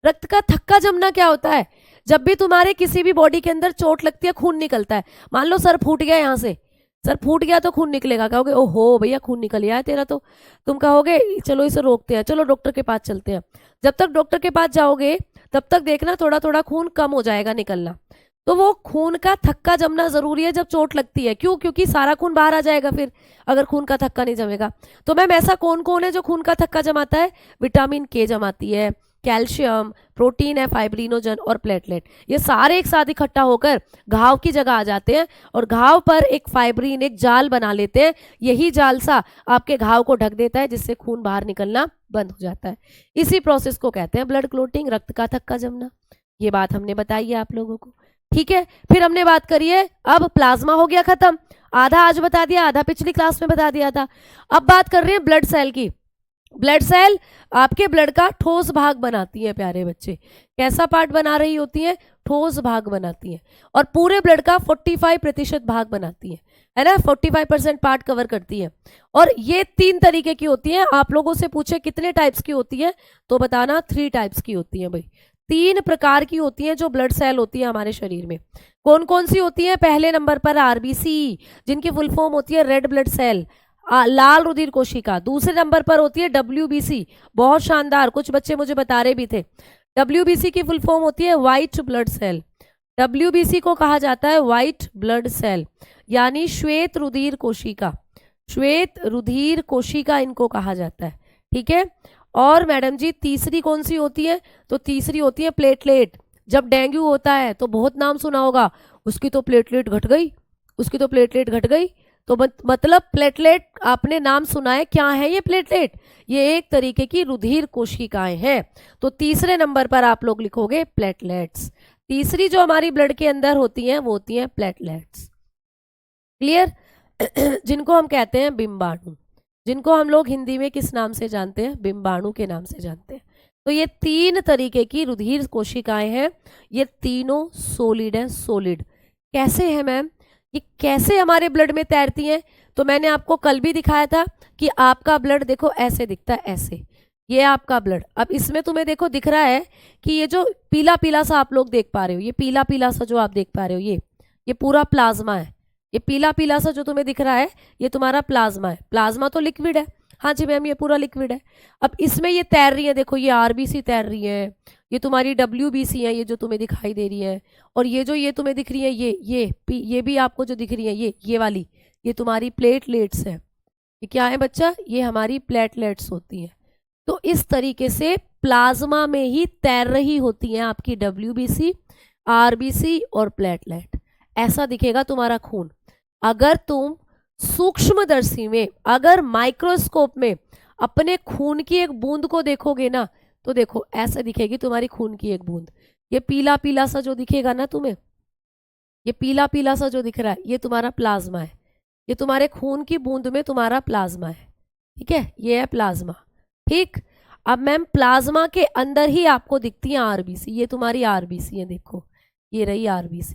रक्त का थक्का जमना क्या होता है, जब भी तुम्हारे किसी भी बॉडी के अंदर चोट लगती है खून निकलता है। मान लो सर फूट गया, यहाँ से सर फूट गया तो खून निकलेगा, कहोगे ओहो भैया खून निकल गया है तेरा, तो तुम कहोगे चलो इसे रोकते हैं, चलो डॉक्टर के पास चलते हैं। जब तक डॉक्टर के पास जाओगे तब तक देखना थोड़ा थोड़ा खून कम हो जाएगा निकलना। तो वो खून का थक्का जमना जरूरी है जब चोट लगती है। क्यों, क्योंकि सारा खून बाहर आ जाएगा फिर अगर खून का थक्का नहीं जमेगा। तो मैम ऐसा कौन कौन है जो खून का थक्का जमाता है, विटामिन के जमाती है, कैल्शियम, प्रोटीन है, फाइब्रिनोजन और प्लेटलेट। ये सारे एक साथ इकट्ठा होकर घाव की जगह आ जाते हैं, और घाव पर एक फाइब्रिन, एक जाल बना लेते हैं। यही जाल सा आपके घाव को ढक देता है, जिससे खून बाहर निकलना बंद हो जाता है। इसी प्रोसेस को कहते हैं ब्लड क्लोटिंग, रक्त का थक्का जमना। ये बात हमने बताई है आप लोगों को, ठीक है। फिर हमने बात करी है, अब प्लाज्मा हो गया खत्म, आधा आज बता दिया, आधा पिछली क्लास में बता दिया था। अब बात कर रहे हैं ब्लड सेल की। ब्लड सेल आपके ब्लड का ठोस भाग बनाती है प्यारे बच्चे। कैसा पार्ट बना रही होती है, ठोस भाग बनाती है, और पूरे ब्लड का 45% भाग बनाती है ना, 45% पार्ट कवर करती है। और ये 3 तरीके की होती है। आप लोगों से पूछे कितने टाइप्स की होती है, तो बताना 3 टाइप्स की होती है। भाई 3 प्रकार की होती हैं जो ब्लड सेल होती है हमारे शरीर में। कौन कौन सी होती है, पहले नंबर पर आरबीसी, जिनकी फुल फॉर्म होती है रेड ब्लड सेल। लाल रुधिर कोशिका। दूसरे नंबर पर होती है WBC, बहुत शानदार, कुछ बच्चे मुझे बता रहे भी थे। WBC की फुल फॉर्म होती है व्हाइट ब्लड सेल। WBC को कहा जाता है व्हाइट ब्लड सेल, यानी श्वेत रुधिर कोशिका। श्वेत रुधिर कोशिका इनको कहा जाता है, ठीक है। और मैडम जी तीसरी कौन सी होती है? तो तीसरी होती है प्लेटलेट। जब डेंगू होता है तो बहुत नाम सुना होगा, उसकी तो प्लेटलेट घट गई, उसकी तो प्लेटलेट घट गई। तो मतलब प्लेटलेट आपने नाम सुना है, क्या है ये प्लेटलेट? ये एक तरीके की रुधिर कोशिकाएं हैं। तो तीसरे नंबर पर आप लोग लिखोगे प्लेटलेट्स। तीसरी जो हमारी ब्लड के अंदर होती हैं वो होती हैं प्लेटलेट्स। क्लियर? जिनको हम कहते हैं बिंबाणु, जिनको हम लोग हिंदी में किस नाम से जानते हैं? बिंबाणु के नाम से जानते हैं। तो ये तीन तरीके की रुधिर कोशिकाएं हैं, ये तीनों सोलिड हैं। सोलिड कैसे है मैम? ये कैसे हमारे ब्लड में तैरती हैं? तो मैंने आपको कल भी दिखाया था कि आपका ब्लड देखो ऐसे दिखता है, ऐसे। ये आपका ब्लड, अब इसमें तुम्हें देखो दिख रहा है कि ये जो पीला पीला सा आप लोग देख पा रहे हो, ये पीला पीला सा जो आप देख पा रहे हो, ये पूरा प्लाज्मा है। ये पीला पीला सा जो तुम्हें दिख रहा है ये तुम्हारा प्लाज्मा है। प्लाज्मा तो लिक्विड है, हाँ जी मैम, ये पूरा लिक्विड है। अब इसमें ये तैर रही है, देखो ये आरबीसी तैर रही है, ये तुम्हारी WBC है, ये जो तुम्हें दिखाई दे रही है। और ये जो ये तुम्हें दिख रही है, ये भी आपको जो दिख रही है, ये वाली, ये तुम्हारी प्लेटलेट्स है। ये क्या है बच्चा? ये हमारी प्लेटलेट्स होती हैं। तो इस तरीके से प्लाज्मा में ही तैर रही होती हैं आपकी WBC, RBC और प्लेटलेट। ऐसा दिखेगा तुम्हारा खून। अगर तुम सूक्ष्मदर्शी में, अगर माइक्रोस्कोप में अपने खून की एक बूंद को देखोगे ना, तो देखो ऐसे दिखेगी तुम्हारी खून की एक बूंद। ये पीला पीला सा जो दिखेगा ना तुम्हें, ये पीला पीला सा जो दिख रहा है, ये तुम्हारा प्लाज्मा है। ये तुम्हारे खून की बूंद में तुम्हारा प्लाज्मा है, ठीक है, ये है प्लाज्मा। ठीक, अब मैम प्लाज्मा के अंदर ही आपको दिखती है RBC। ये तुम्हारी RBC है, देखो ये रही RBC,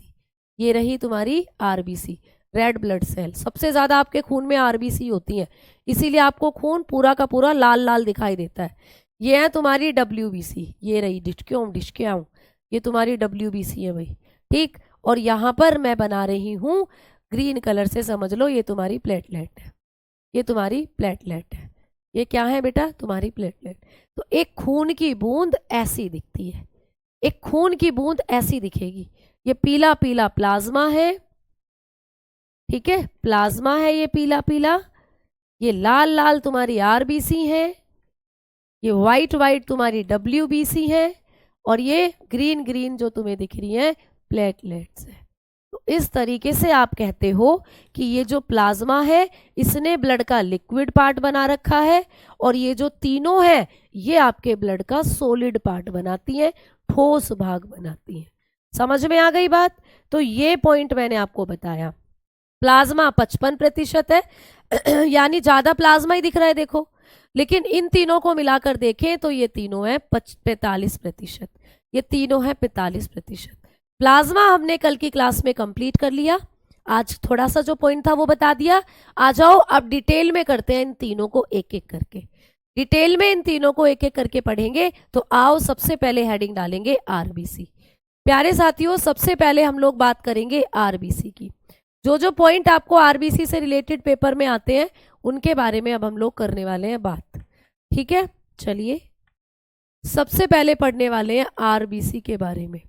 ये रही तुम्हारी RBC, रेड ब्लड सेल। सबसे ज्यादा आपके खून में RBC होती है, इसीलिए आपको खून पूरा का पूरा लाल लाल दिखाई देता है। ये है तुम्हारी WBC, ये रही डिस्क्योम, ये तुम्हारी WBC है भाई, ठीक। और यहाँ पर मैं बना रही हूँ ग्रीन कलर से, समझ लो ये तुम्हारी प्लेटलेट है, ये तुम्हारी प्लेटलेट है। ये क्या है बेटा? तुम्हारी प्लेटलेट। तो एक खून की बूंद ऐसी दिखती है, एक खून की बूंद ऐसी दिखेगी। ये पीला पीला प्लाज्मा है, ठीक है, प्लाज्मा है ये पीला पीला। ये लाल लाल तुम्हारी RBC है, ये वाइट वाइट तुम्हारी WBC है, और ये ग्रीन ग्रीन जो तुम्हें दिख रही है प्लेटलेट्स है। तो इस तरीके से आप कहते हो कि ये जो प्लाज्मा है इसने ब्लड का लिक्विड पार्ट बना रखा है, और ये जो तीनों है ये आपके ब्लड का सॉलिड पार्ट बनाती है, ठोस भाग बनाती है। समझ में आ गई बात? तो ये पॉइंट मैंने आपको बताया। प्लाज्मा 55% है यानी ज्यादा प्लाज्मा ही दिख रहा है देखो, लेकिन इन तीनों को मिलाकर देखें तो ये तीनों है 45%, ये तीनों है 45%। प्लाज्मा हमने कल की क्लास में कंप्लीट कर लिया, आज थोड़ा सा जो पॉइंट था वो बता दिया। आ जाओ अब डिटेल में करते हैं इन तीनों को एक एक करके, डिटेल में इन तीनों को एक एक करके पढ़ेंगे। तो आओ सबसे पहले हेडिंग डालेंगे RBC। प्यारे साथियों, सबसे पहले हम लोग बात करेंगे RBC की। जो जो पॉइंट आपको RBC से रिलेटेड पेपर में आते हैं उनके बारे में अब हम लोग करने वाले हैं बात, ठीक है। चलिए सबसे पहले पढ़ने वाले हैं RBC के बारे में,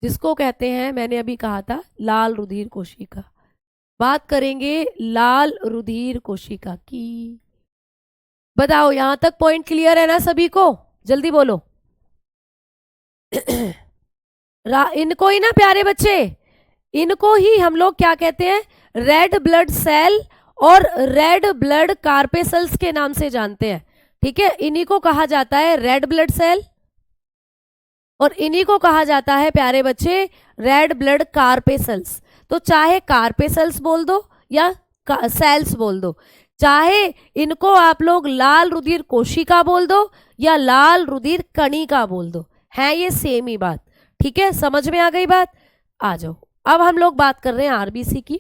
जिसको कहते हैं, मैंने अभी कहा था, लाल रुधिर कोशिका। बात करेंगे लाल रुधिर कोशिका की। बताओ यहां तक पॉइंट क्लियर है ना सभी को? जल्दी बोलो। इनको ही ना प्यारे बच्चे, इनको ही हम लोग क्या कहते हैं? रेड ब्लड सेल और रेड ब्लड कार्पेसल्स के नाम से जानते हैं, ठीक है। इन्हीं को कहा जाता है रेड ब्लड सेल, और इन्हीं को कहा जाता है प्यारे बच्चे रेड ब्लड कार्पेसल्स। तो चाहे कार्पेसल्स बोल दो या सेल्स बोल दो, चाहे इनको आप लोग लाल रुधिर कोशिका बोल दो या लाल रुधिर कणिका बोल दो, है ये सेम ही बात, ठीक है। समझ में आ गई बात? आ जाओ अब हम लोग बात कर रहे हैं RBC की।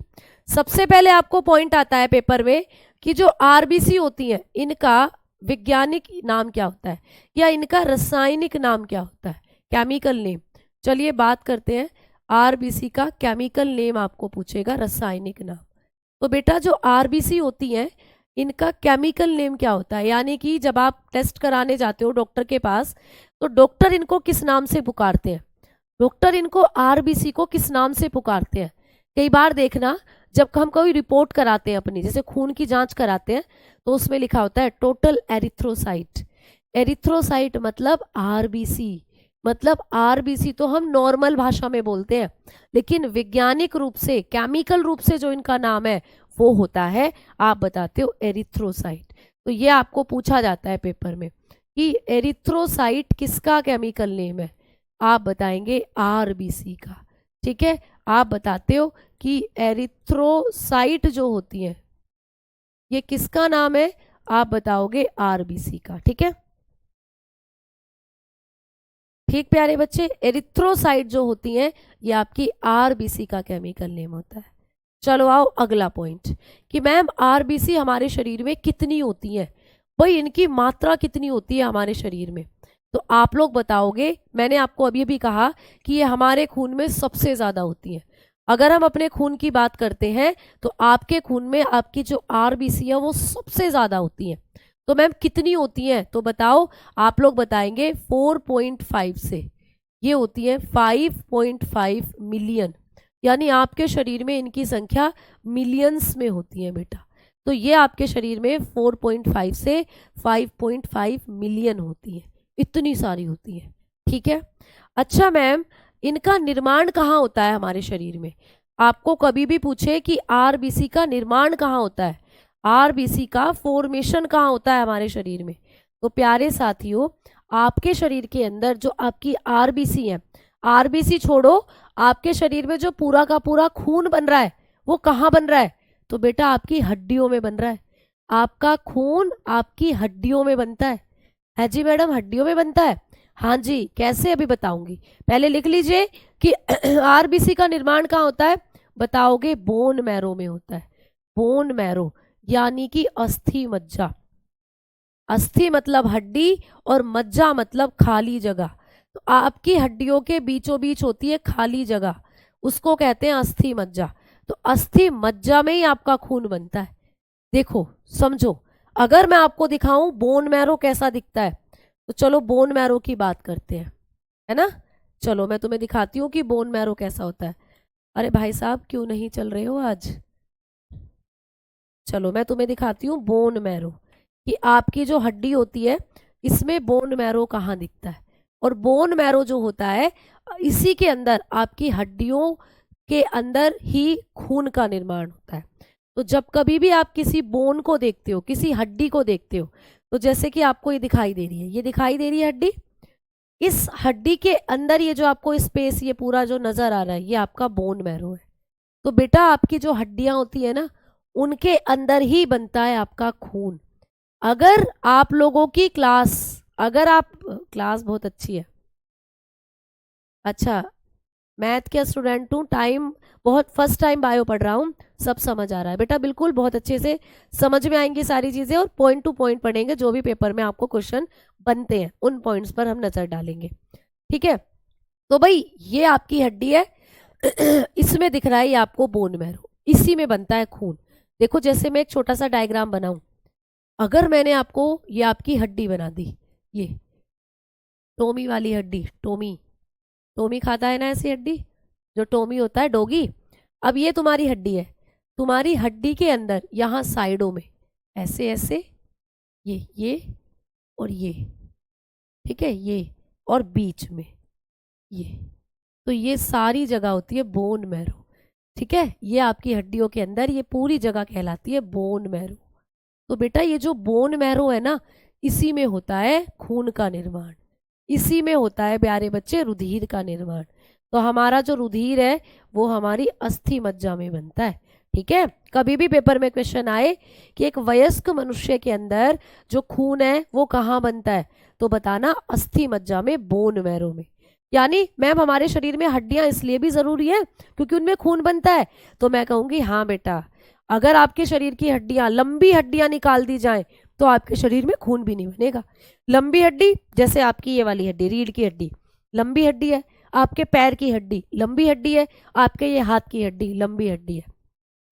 सबसे पहले आपको पॉइंट आता है पेपर में कि जो RBC होती है इनका वैज्ञानिक नाम क्या होता है या इनका रासायनिक नाम क्या होता है, केमिकल नेम। चलिए बात करते हैं RBC का केमिकल नेम, आपको पूछेगा रासायनिक नाम। तो बेटा जो RBC होती हैं इनका केमिकल नेम क्या होता है, यानी कि जब आप टेस्ट कराने जाते हो डॉक्टर के पास तो डॉक्टर इनको किस नाम से पुकारते हैं, डॉक्टर इनको आरबीसी को किस नाम से पुकारते हैं। कई बार देखना जब हम कोई रिपोर्ट कराते हैं अपनी, जैसे खून की जांच कराते हैं तो उसमें लिखा होता है टोटल एरिथ्रोसाइट। एरिथ्रोसाइट मतलब आरबीसी, मतलब आरबीसी तो हम नॉर्मल भाषा में बोलते हैं, लेकिन वैज्ञानिक रूप से केमिकल रूप से जो इनका नाम है वो होता है, आप बताते हो एरिथ्रोसाइट। तो ये आपको पूछा जाता है पेपर में कि एरिथ्रोसाइट किसका केमिकल नेम है, आप बताएंगे आरबीसी का। ठीक है, आप बताते हो कि एरिथ्रोसाइट जो होती है ये किसका नाम है, आप बताओगे आरबीसी का। ठीक है, ठीक प्यारे बच्चे, एरिथ्रोसाइट जो होती हैं ये आपकी आरबीसी का केमिकल नेम होता है। चलो आओ अगला पॉइंट कि मैम आरबीसी हमारे शरीर में कितनी होती है, भाई इनकी मात्रा कितनी होती है हमारे शरीर में। तो आप लोग बताओगे, मैंने आपको अभी भी कहा कि ये हमारे खून में सबसे ज़्यादा होती है। अगर हम अपने खून की बात करते हैं तो आपके खून में आपकी जो आरबीसी है वो सबसे ज़्यादा होती है। तो मैम कितनी होती हैं, तो बताओ, आप लोग बताएंगे 4.5 से, ये होती है 5.5 मिलियन, यानी आपके शरीर में इनकी संख्या मिलियंस में होती है बेटा। तो ये आपके शरीर में 4.5 से 5.5 मिलियन होती है, इतनी सारी होती है। ठीक है, अच्छा मैम इनका निर्माण कहाँ होता है हमारे शरीर में, आपको कभी भी पूछे कि आरबीसी का निर्माण कहाँ होता है, आरबीसी का फॉर्मेशन कहाँ होता है हमारे शरीर में, तो प्यारे साथियों आपके शरीर के अंदर जो आपकी आरबीसी है, आरबीसी छोड़ो, आपके शरीर में जो पूरा का पूरा खून बन रहा है वो कहाँ बन रहा है, तो बेटा आपकी हड्डियों में बन रहा है। आपका खून आपकी हड्डियों में बनता है जी मैडम, हड्डियों में बनता है। हाँ जी, कैसे अभी बताऊंगी, पहले लिख लीजिए कि आरबीसी का निर्माण कहाँ होता है, बताओगे बोन मैरो में होता है। बोन मैरो यानी कि अस्थि मज्जा, अस्थि मतलब हड्डी और मज्जा मतलब खाली जगह, तो आपकी हड्डियों के बीचों बीच होती है खाली जगह, उसको कहते हैं अस्थि मज्जा। तो अस्थि मज्जा में ही आपका खून बनता है। देखो समझो, अगर मैं आपको दिखाऊं बोन मैरो कैसा दिखता है, तो चलो बोन मैरो की बात करते हैं, है ना। चलो मैं तुम्हें दिखाती हूँ कि बोन मैरो कैसा होता है। अरे भाई साहब क्यों नहीं चल रहे हो आज, चलो मैं तुम्हें दिखाती हूँ बोन मैरो कि आपकी जो हड्डी होती है इसमें बोन मैरो कहाँ दिखता है। और बोन मैरो जो होता है इसी के अंदर आपकी हड्डियों के अंदर ही खून का निर्माण होता है। तो जब कभी भी आप किसी बोन को देखते हो, किसी हड्डी को देखते हो, तो जैसे कि आपको ये दिखाई दे रही है, ये दिखाई दे रही है हड्डी, इस हड्डी के अंदर ये जो आपको स्पेस ये पूरा जो नजर आ रहा है ये आपका बोन मैरो है। तो बेटा आपकी जो हड्डियां होती है ना उनके अंदर ही बनता है आपका खून। अगर आप लोगों की क्लास, अगर आप क्लास बहुत अच्छी है, अच्छा मैथ के स्टूडेंट हूँ, टाइम बहुत फर्स्ट टाइम बायो पढ़ रहा हूँ, सब समझ आ रहा है बेटा, बिल्कुल बहुत अच्छे से समझ में आएंगी सारी चीज़ें, और पॉइंट टू पॉइंट पढ़ेंगे, जो भी पेपर में आपको क्वेश्चन बनते हैं उन पॉइंट्स पर हम नज़र डालेंगे। ठीक है, तो भाई ये आपकी हड्डी है इसमें दिख रहा है ये आपको बोन मैरो, इसी में बनता है खून। देखो जैसे मैं एक छोटा सा डायग्राम बनाऊं, अगर मैंने आपको ये आपकी हड्डी बना दी, ये टोमी वाली हड्डी, टोमी, टोमी खाता है ना ऐसी हड्डी, जो टोमी होता है डॉगी। अब ये तुम्हारी हड्डी है, तुम्हारी हड्डी के अंदर यहाँ साइडों में ऐसे ऐसे ये और ये, ठीक है, ये और बीच में ये, तो ये सारी जगह होती है बोन मैरो। ठीक है, ये आपकी हड्डियों के अंदर ये पूरी जगह कहलाती है बोन मैरो। तो बेटा ये जो बोन मैरो है ना इसी में होता है खून का निर्माण, इसी में होता है प्यारे बच्चे रुधिर का निर्माण। तो हमारा जो रुधिर है वो हमारी अस्थि मज्जा में बनता है। ठीक है, कभी भी पेपर में क्वेश्चन आए कि एक वयस्क मनुष्य के अंदर जो खून है वो कहाँ बनता है, तो बताना अस्थि मज्जा में, बोन मैरो में। यानी मैम हमारे शरीर में हड्डियां इसलिए भी जरूरी है क्योंकि उनमें खून बनता है, तो मैं कहूंगी हाँ बेटा, अगर आपके शरीर की हड्डियां, लंबी हड्डियां निकाल दी जाएं तो आपके शरीर में खून भी नहीं बनेगा। लंबी हड्डी जैसे आपकी ये वाली हड्डी, रीढ़ की हड्डी लंबी हड्डी है, आपके पैर की हड्डी लंबी हड्डी है, आपके ये हाथ की हड्डी लंबी हड्डी है।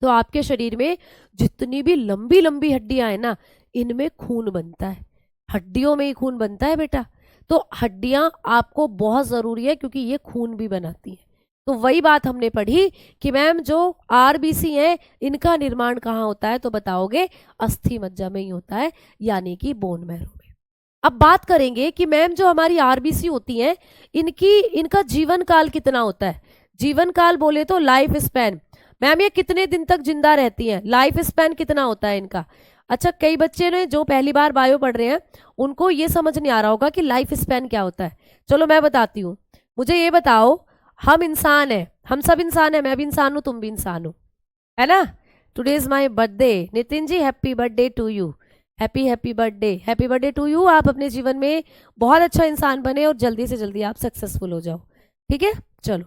तो आपके शरीर में जितनी भी लंबी लंबी हड्डियां हैं ना, इनमें खून बनता है, हड्डियों में ही खून बनता है बेटा। तो हड्डियां आपको बहुत जरूरी है क्योंकि ये खून भी बनाती है। तो वही बात हमने पढ़ी कि मैम जो आरबीसी है इनका निर्माण कहाँ होता है, तो बताओगे अस्थि मज्जा में ही होता है, यानी कि बोन मैरो में। अब बात करेंगे कि मैम जो हमारी आरबीसी होती हैं इनका जीवन काल कितना होता है। जीवन काल बोले तो लाइफ स्पैन, मैम ये कितने दिन तक जिंदा रहती हैं, लाइफ स्पैन कितना होता है इनका। अच्छा, कई बच्चे ने जो पहली बार बायो पढ़ रहे हैं उनको ये समझ नहीं आ रहा होगा कि लाइफ स्पैन क्या होता है। चलो मैं बताती हूँ। मुझे ये बताओ, हम इंसान हैं, हम सब इंसान हैं, मैं भी इंसान हूँ, तुम भी इंसान हो, है ना। Today is my birthday, Nitin ji happy birthday to you, happy birthday to you. आप अपने जीवन में बहुत अच्छा इंसान बने और जल्दी से जल्दी आप सक्सेसफुल हो जाओ, ठीक है। चलो,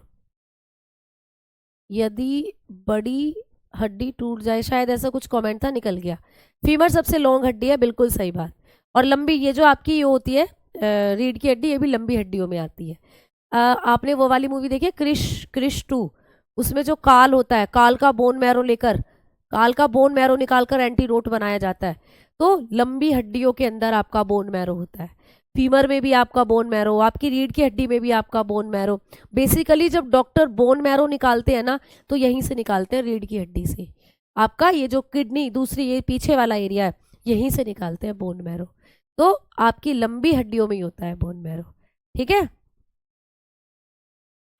यदि बड़ी हड्डी टूट जाए, शायद ऐसा कुछ कमेंट था, निकल गया। फीमर सबसे लॉन्ग हड्डी है, बिल्कुल सही बात। और लंबी, ये जो आपकी ये होती है रीढ़ की हड्डी, ये भी लंबी हड्डियों में आती है। आपने वो वाली मूवी देखी है क्रिश 2, उसमें जो काल होता है, काल का बोन मैरो निकाल कर एंटीडोट बनाया जाता है। तो लंबी हड्डियों के अंदर आपका बोन मैरो होता है, फीमर में भी आपका बोन मैरो, आपकी रीढ़ की हड्डी में भी आपका बोन मैरो। बेसिकली जब डॉक्टर बोन मैरो निकालते हैं ना, तो यहीं से निकालते हैं, रीढ़ की हड्डी से। आपका ये जो किडनी, दूसरी ये पीछे वाला एरिया है, यहीं से निकालते हैं बोन मैरो। तो आपकी लंबी हड्डियों में ही होता है बोन मैरो, ठीक है।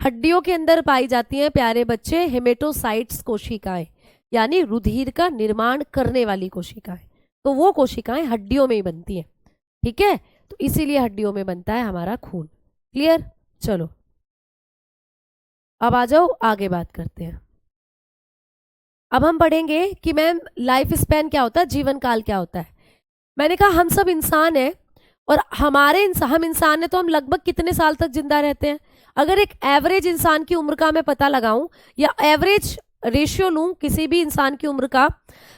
हड्डियों के अंदर पाई जाती हैं प्यारे बच्चे हेमेटोसाइट्स कोशिकाएं, यानी रुधिर का निर्माण करने वाली कोशिकाएं। तो वो कोशिकाएं हड्डियों में ही बनती हैं, ठीक है। तो इसीलिए हड्डियों में बनता है हमारा खून। क्लियर। चलो अब आ जाओ, आगे बात करते हैं। अब हम पढ़ेंगे कि मैम लाइफ स्पैन क्या होता है, जीवन काल क्या होता है। मैंने कहा हम सब इंसान हैं और हम इंसान हैं, तो हम लगभग कितने साल तक जिंदा रहते हैं। अगर एक एवरेज इंसान की उम्र का मैं पता लगाऊं या एवरेज रेशियो लूं किसी भी इंसान की उम्र का,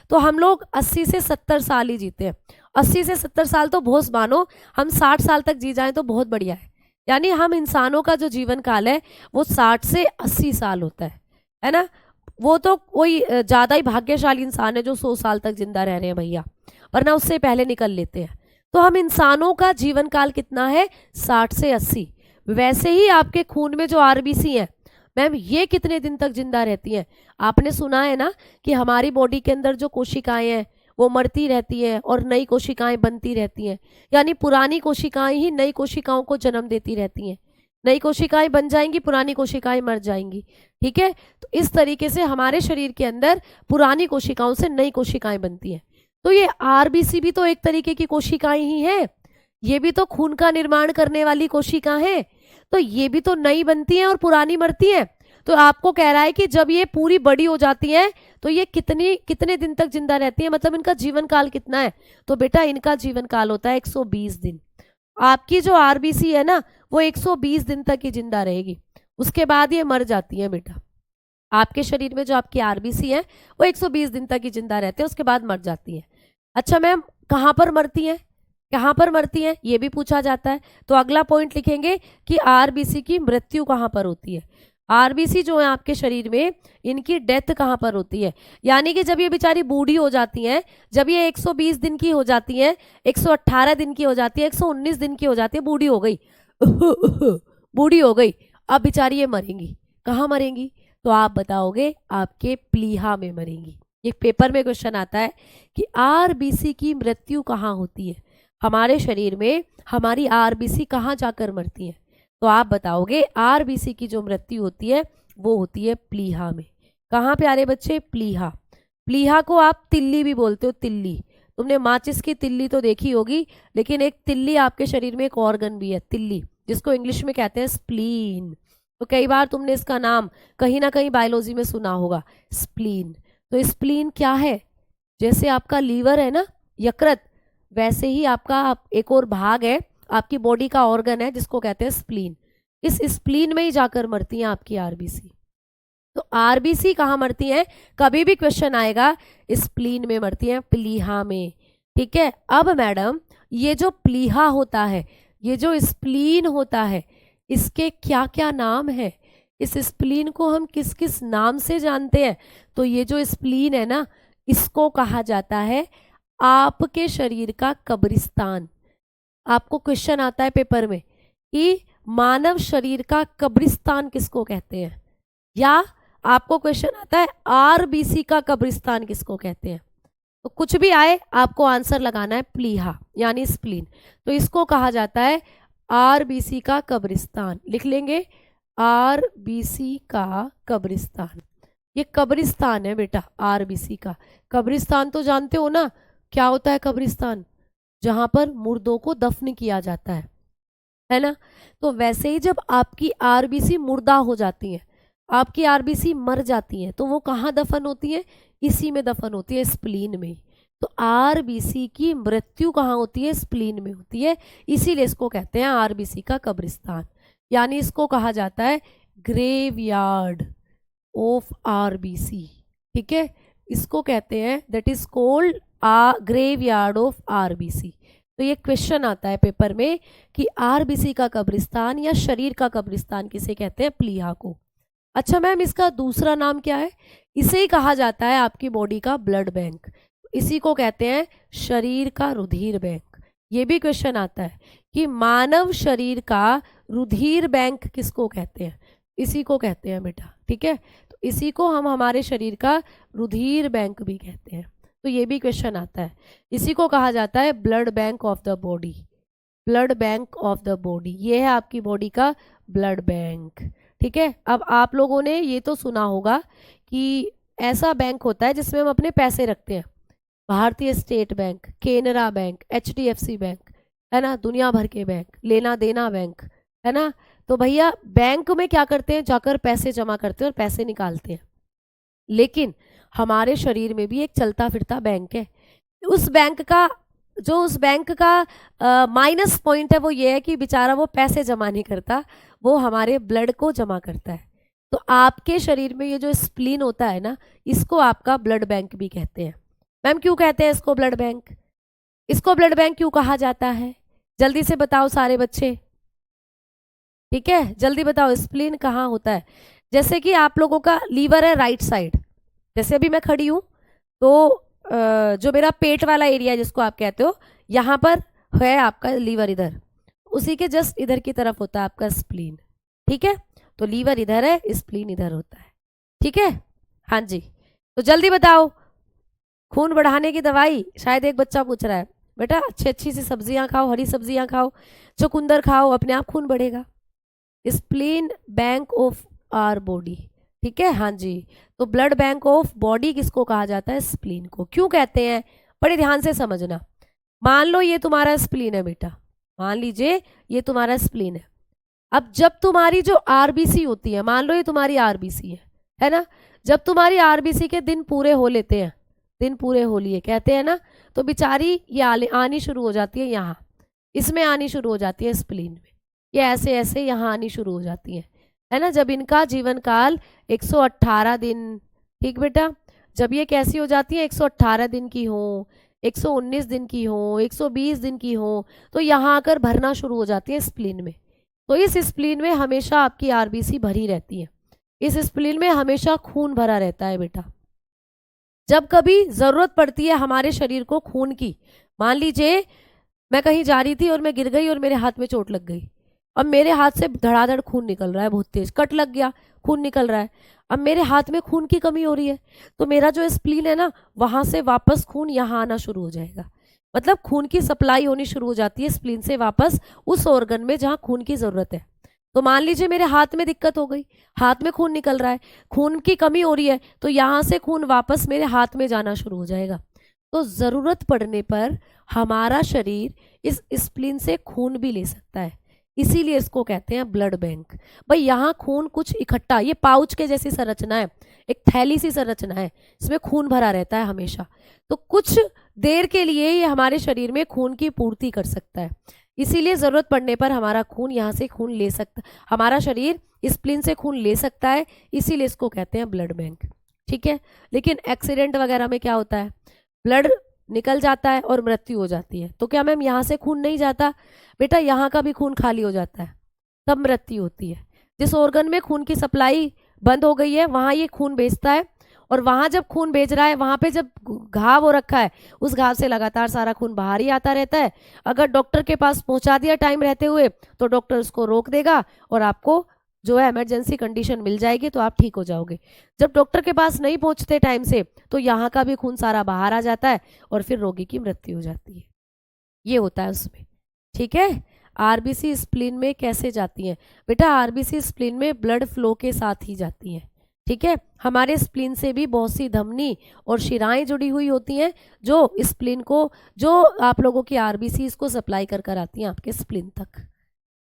तो हम लोग 80 से 70 साल ही जीते हैं। 80 से 70 साल तो बहुत मानो, हम 60 साल तक जी जाएं तो बहुत बढ़िया है। यानी हम इंसानों का जो जीवन काल है वो 60 से 80 साल होता है ना। वो तो कोई ज़्यादा ही भाग्यशाली इंसान है जो 100 साल तक जिंदा रह रहे हैं भैया, वरना उससे पहले निकल लेते हैं। तो हम इंसानों का जीवन काल कितना है, 60 से 80। वैसे ही आपके खून में जो आरबीसी है मैम, ये कितने दिन तक जिंदा रहती हैं। आपने सुना है ना कि हमारी बॉडी के अंदर जो कोशिकाएं हैं वो मरती रहती हैं और नई कोशिकाएं बनती रहती हैं, यानी पुरानी कोशिकाएं ही नई कोशिकाओं को जन्म देती रहती हैं। नई कोशिकाएं बन जाएंगी, पुरानी कोशिकाएं मर जाएंगी, ठीक है। तो इस तरीके से हमारे शरीर के अंदर पुरानी कोशिकाओं से नई कोशिकाएं बनती हैं। तो ये आरबीसी भी तो एक तरीके की कोशिकाएं ही हैं, ये भी तो खून का निर्माण करने वाली कोशिका है। तो ये भी तो नई बनती हैं और पुरानी मरती हैं। तो आपको कह रहा है कि जब ये पूरी बड़ी हो जाती हैं तो ये कितने दिन तक जिंदा रहती है, मतलब इनका जीवन काल कितना है। तो बेटा इनका जीवन काल होता है 120 दिन। आपकी जो आरबीसी है ना वो 120 दिन तक ही जिंदा रहेगी, उसके बाद ये मर जाती है बेटा। आपके शरीर में जो आपकी आरबीसी है वो 120 दिन तक ही जिंदा रहते हैं, उसके बाद मर जाती है। अच्छा मैम कहाँ पर मरती हैं, कहाँ पर मरती हैं, ये भी पूछा जाता है। तो अगला पॉइंट लिखेंगे कि आरबीसी की मृत्यु कहाँ पर होती है। आरबीसी जो है आपके शरीर में, इनकी डेथ कहाँ पर होती है, यानी कि जब ये बेचारी बूढ़ी हो जाती हैं, जब ये 120 दिन की हो जाती हैं, 118 दिन की हो जाती है, 119 दिन की हो जाती है, बूढ़ी हो गई बूढ़ी हो गई, अब बेचारी ये मरेंगी। कहाँ मरेंगी, तो आप बताओगे आपके प्लीहा में मरेंगी। एक पेपर में क्वेश्चन आता है कि आरबीसी की मृत्यु कहाँ होती है, हमारे शरीर में हमारी आरबीसी कहाँ जाकर मरती है। तो आप बताओगे आरबीसी की जो मृत्यु होती है वो होती है प्लीहा में। कहाँ प्यारे बच्चे, प्लीहा। प्लीहा को आप तिल्ली भी बोलते हो, तिल्ली। तुमने माचिस की तिल्ली तो देखी होगी, लेकिन एक तिल्ली आपके शरीर में एक ऑर्गन भी है, तिल्ली, जिसको इंग्लिश में कहते हैं स्प्लीन। तो कई बार तुमने इसका नाम कहीं ना कहीं बायोलॉजी में सुना होगा, स्प्लीन। तो स्प्लीन क्या है, जैसे आपका लीवर है ना, यकृत, वैसे ही आपका एक और भाग है, आपकी बॉडी का ऑर्गन है जिसको कहते हैं स्प्लीन। इस स्प्लीन में ही जाकर मरती हैं आपकी आरबीसी। तो आरबीसी कहाँ मरती हैं, कभी भी क्वेश्चन आएगा स्प्लीन में मरती हैं, प्लीहा में, ठीक है। अब मैडम ये जो प्लीहा होता है, ये जो स्प्लीन होता है, इसके क्या क्या नाम है, इस स्प्लीन को हम किस किस नाम से जानते हैं? तो ये जो स्प्लीन है ना, इसको कहा जाता है आपके शरीर का कब्रिस्तान। आपको क्वेश्चन आता है पेपर में कि मानव शरीर का कब्रिस्तान किसको कहते हैं, या आपको क्वेश्चन आता है आरबीसी का कब्रिस्तान किसको कहते हैं। तो कुछ भी आए आपको आंसर लगाना है प्लीहा यानी स्प्लीन। तो इसको कहा जाता है आरबीसी का कब्रिस्तान। लिख लेंगे आरबीसी का कब्रिस्तान। ये कब्रिस्तान है बेटा आरबीसी का। कब्रिस्तान तो जानते हो ना क्या होता है कब्रिस्तान? जहां पर मुर्दों को दफन किया जाता है ना। तो वैसे ही जब आपकी आरबीसी मुर्दा हो जाती है, आपकी आरबीसी मर जाती है, तो वो कहाँ दफन होती है? इसी में दफन होती है, स्प्लीन में। तो आरबीसी की मृत्यु कहाँ होती है? स्प्लीन में होती है। इसीलिए इसको कहते हैं आरबीसी का कब्रिस्तान, यानी इसको कहा जाता है ग्रेवयार्ड ऑफ आरबीसी। ठीक है, इसको कहते हैं that is cold graveyard of RBC. तो ये क्वेश्चन आता है पेपर में कि आरबीसी का कब्रिस्तान या शरीर का कब्रिस्तान किसे कहते हैं? प्लीहा को। अच्छा मैम, इसका दूसरा नाम क्या है? इसे ही कहा जाता है आपकी बॉडी का ब्लड बैंक। इसी को कहते हैं शरीर का रुधिर बैंक। ये भी क्वेश्चन आता है कि मानव शरीर का रुधिर बैंक किसको कहते हैं? इसी को कहते हैं बेटा। ठीक है, तो इसी को हम हमारे शरीर का रुधिर बैंक भी कहते हैं। तो ये भी क्वेश्चन आता है। इसी को कहा जाता है blood bank of the body. Blood bank of the body, ये है आपकी बॉडी का ब्लड बैंक। ठीक है, अब आप लोगों ने ये तो सुना होगा कि ऐसा बैंक होता है जिसमें हम अपने पैसे रखते हैं। भारतीय state bank, Canara bank, HDFC bank, है ना, दुनिया भर के बैंक, लेना देना बैंक, है ना। तो भैया बैंक में क्या करते हैं? जाकर पैसे जमा करते हैं और पैसे निकालते हैं। लेकिन हमारे शरीर में भी एक चलता फिरता बैंक है। उस बैंक का माइनस पॉइंट है वो ये है कि बेचारा वो पैसे जमा नहीं करता, वो हमारे ब्लड को जमा करता है। तो आपके शरीर में ये जो स्प्लीन होता है ना, इसको आपका ब्लड बैंक भी कहते हैं। मैम क्यों कहते हैं इसको ब्लड बैंक? इसको ब्लड बैंक क्यों कहा जाता है? जल्दी से बताओ सारे बच्चे। ठीक है, जल्दी बताओ स्प्लीन कहाँ होता है? जैसे कि आप लोगों का लीवर है राइट साइड, जैसे अभी मैं खड़ी हूँ तो जो मेरा पेट वाला एरिया जिसको आप कहते हो, यहाँ पर है आपका लीवर, इधर उसी के जस्ट इधर की तरफ होता है आपका स्प्लीन। ठीक है, तो लीवर इधर है, स्प्लीन इधर होता है। ठीक है, हाँ जी। तो जल्दी बताओ, खून बढ़ाने की दवाई शायद एक बच्चा पूछ रहा है। बेटा अच्छी सी सब्जियां खाओ, हरी सब्जियां खाओ, चुकंदर खाओ, अपने आप खून बढ़ेगा। Spleen bank of our body. ठीक है, हाँ जी। तो ब्लड बैंक ऑफ बॉडी किसको कहा जाता है? स्प्लीन को। क्यों कहते हैं? बड़े ध्यान से समझना। मान लो ये तुम्हारा स्प्लीन है बेटा, मान लीजिए ये तुम्हारा स्प्लीन है। अब जब तुम्हारी जो आरबीसी होती है, मान लो ये तुम्हारी आरबीसी है ना, जब तुम्हारी आरबीसी के दिन पूरे हो लेते हैं, दिन पूरे हो लिए कहते हैं ना, तो बेचारी ये आनी शुरू हो जाती है यहाँ, इसमें आनी शुरू हो जाती है स्प्लीन में। ये ऐसे ऐसे यहाँ आनी शुरू हो जाती है ना। जब इनका जीवन काल 118 दिन, ठीक बेटा, जब ये कैसी हो जाती है? 118 दिन की हो, 119 दिन की हो, 120 दिन की हो, तो यहाँ आकर भरना शुरू हो जाती है स्प्लीन में। तो इस स्प्लीन में हमेशा आपकी आरबीसी भरी रहती है, इस स्प्लीन में हमेशा खून भरा रहता है बेटा। जब कभी जरूरत पड़ती है हमारे शरीर को खून की, मान लीजिए मैं कहीं जा रही थी और मैं गिर गई और मेरे हाथ में चोट लग गई, अब मेरे हाथ से धड़ाधड़ खून निकल रहा है, बहुत तेज कट लग गया, खून निकल रहा है। अब मेरे हाथ में खून की कमी हो रही है, तो मेरा जो स्प्लीन है ना, वहां से वापस खून यहाँ आना शुरू हो जाएगा। मतलब खून की सप्लाई होनी शुरू हो जाती है स्प्लीन से वापस उस ऑर्गन में जहाँ खून की जरूरत है। तो मान लीजिए मेरे हाथ में दिक्कत हो गई, हाथ में खून निकल रहा है, खून की कमी हो रही है, तो यहाँ से खून वापस मेरे हाथ में जाना शुरू हो जाएगा। तो जरूरत पड़ने पर हमारा शरीर इस स्प्लीन से खून भी ले सकता है, इसीलिए इसको कहते हैं ब्लड बैंक। भाई यहाँ खून कुछ इकट्ठा, ये पाउच के जैसी संरचना है, एक थैली सी संरचना है, इसमें खून भरा रहता है हमेशा। तो कुछ देर के लिए ये हमारे शरीर में खून की पूर्ति कर सकता है, इसीलिए जरूरत पड़ने पर हमारा खून यहाँ से खून ले सकता, हमारा शरीर स्प्लीन से खून ले सकता है, इसीलिए इसको कहते हैं ब्लड बैंक। ठीक है, लेकिन एक्सीडेंट वगैरह में क्या होता है? ब्लड निकल जाता है और मृत्यु हो जाती है, तो क्या मैम यहाँ से खून नहीं जाता? बेटा यहाँ का भी खून खाली हो जाता है, तब मृत्यु होती है। जिस ऑर्गन में खून की सप्लाई बंद हो गई है वहां ये खून भेजता है, और वहां जब खून भेज रहा है वहां पे जब घाव हो रखा है उस घाव से लगातार सारा खून बाहर ही आता रहता है। अगर डॉक्टर के पास पहुंचा दिया टाइम रहते हुए तो डॉक्टर उसको रोक देगा और आपको जो है इमरजेंसी कंडीशन मिल जाएगी, तो आप ठीक हो जाओगे। जब डॉक्टर के पास नहीं पहुंचते टाइम से तो यहाँ का भी खून सारा बाहर आ जाता है और फिर रोगी की मृत्यु हो जाती है। ये होता है उसमें, ठीक है। आरबीसी स्प्लीन में कैसे जाती हैं बेटा? आरबीसी स्प्लीन में ब्लड फ्लो के साथ ही जाती हैं, ठीक है। हमारे स्प्लीन से भी बहुत सी धमनी और शिराएं जुड़ी हुई होती हैं जो स्प्लीन को, जो आप लोगों की आरबीसी इसको सप्लाई कर आती हैं आपके स्प्लीन तक।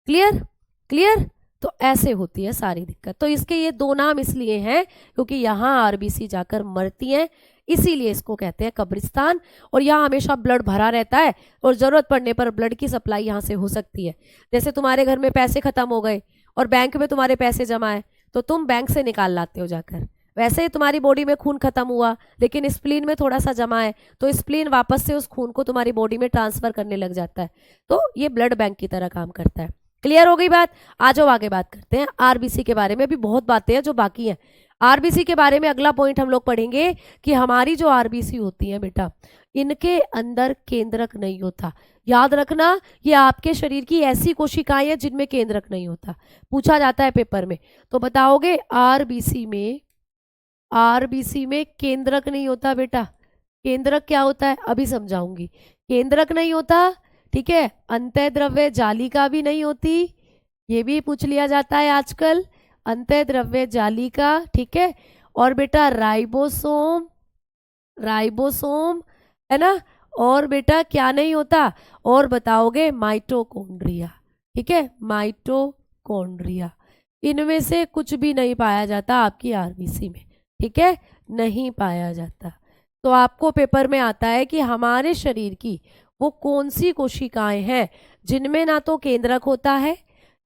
क्लियर? क्लियर? तो ऐसे होती है सारी दिक्कत। तो इसके ये दो नाम इसलिए हैं क्योंकि यहाँ आरबीसी जाकर मरती हैं, इसीलिए इसको कहते हैं कब्रिस्तान। और यहाँ हमेशा ब्लड भरा रहता है और जरूरत पड़ने पर ब्लड की सप्लाई यहाँ से हो सकती है। जैसे तुम्हारे घर में पैसे खत्म हो गए और बैंक में तुम्हारे पैसे जमा है तो तुम बैंक से निकाल लाते हो जाकर, वैसे ही तुम्हारी बॉडी में खून खत्म हुआ लेकिन स्प्लीन में थोड़ा सा जमा है तो स्प्लीन वापस से उस खून को तुम्हारी बॉडी में ट्रांसफर करने लग जाता है। तो ये ब्लड बैंक की तरह काम करता है। क्लियर हो गई बात? आ जाओ आगे बात करते हैं आरबीसी के बारे में। भी बहुत बातें हैं जो बाकी हैं आरबीसी के बारे में। अगला पॉइंट हम लोग पढ़ेंगे कि हमारी जो आरबीसी होती है बेटा, इनके अंदर केंद्रक नहीं होता। याद रखना, ये आपके शरीर की ऐसी कोशिकाएं हैं जिनमें केंद्रक नहीं होता। पूछा जाता है पेपर में तो बताओगे आरबीसी में केंद्रक नहीं होता बेटा। केंद्रक क्या होता है अभी समझाऊंगी। केंद्रक नहीं होता, ठीक है। अंतःद्रव्य जालिका भी नहीं होती, ये भी पूछ लिया जाता है आजकल, अंतःद्रव्य जालिका, ठीक है। और बेटा राइबोसोम है ना। और बेटा क्या नहीं होता? और बताओगे माइटोकॉन्ड्रिया, ठीक है। माइटोकॉन्ड्रिया, इनमें से कुछ भी नहीं पाया जाता आपकी आरबीसी में, ठीक है, नहीं पाया जाता। तो आपको पेपर में आता है कि हमारे शरीर की वो कौन सी कोशिकाएं हैं जिनमें ना तो केंद्रक होता है,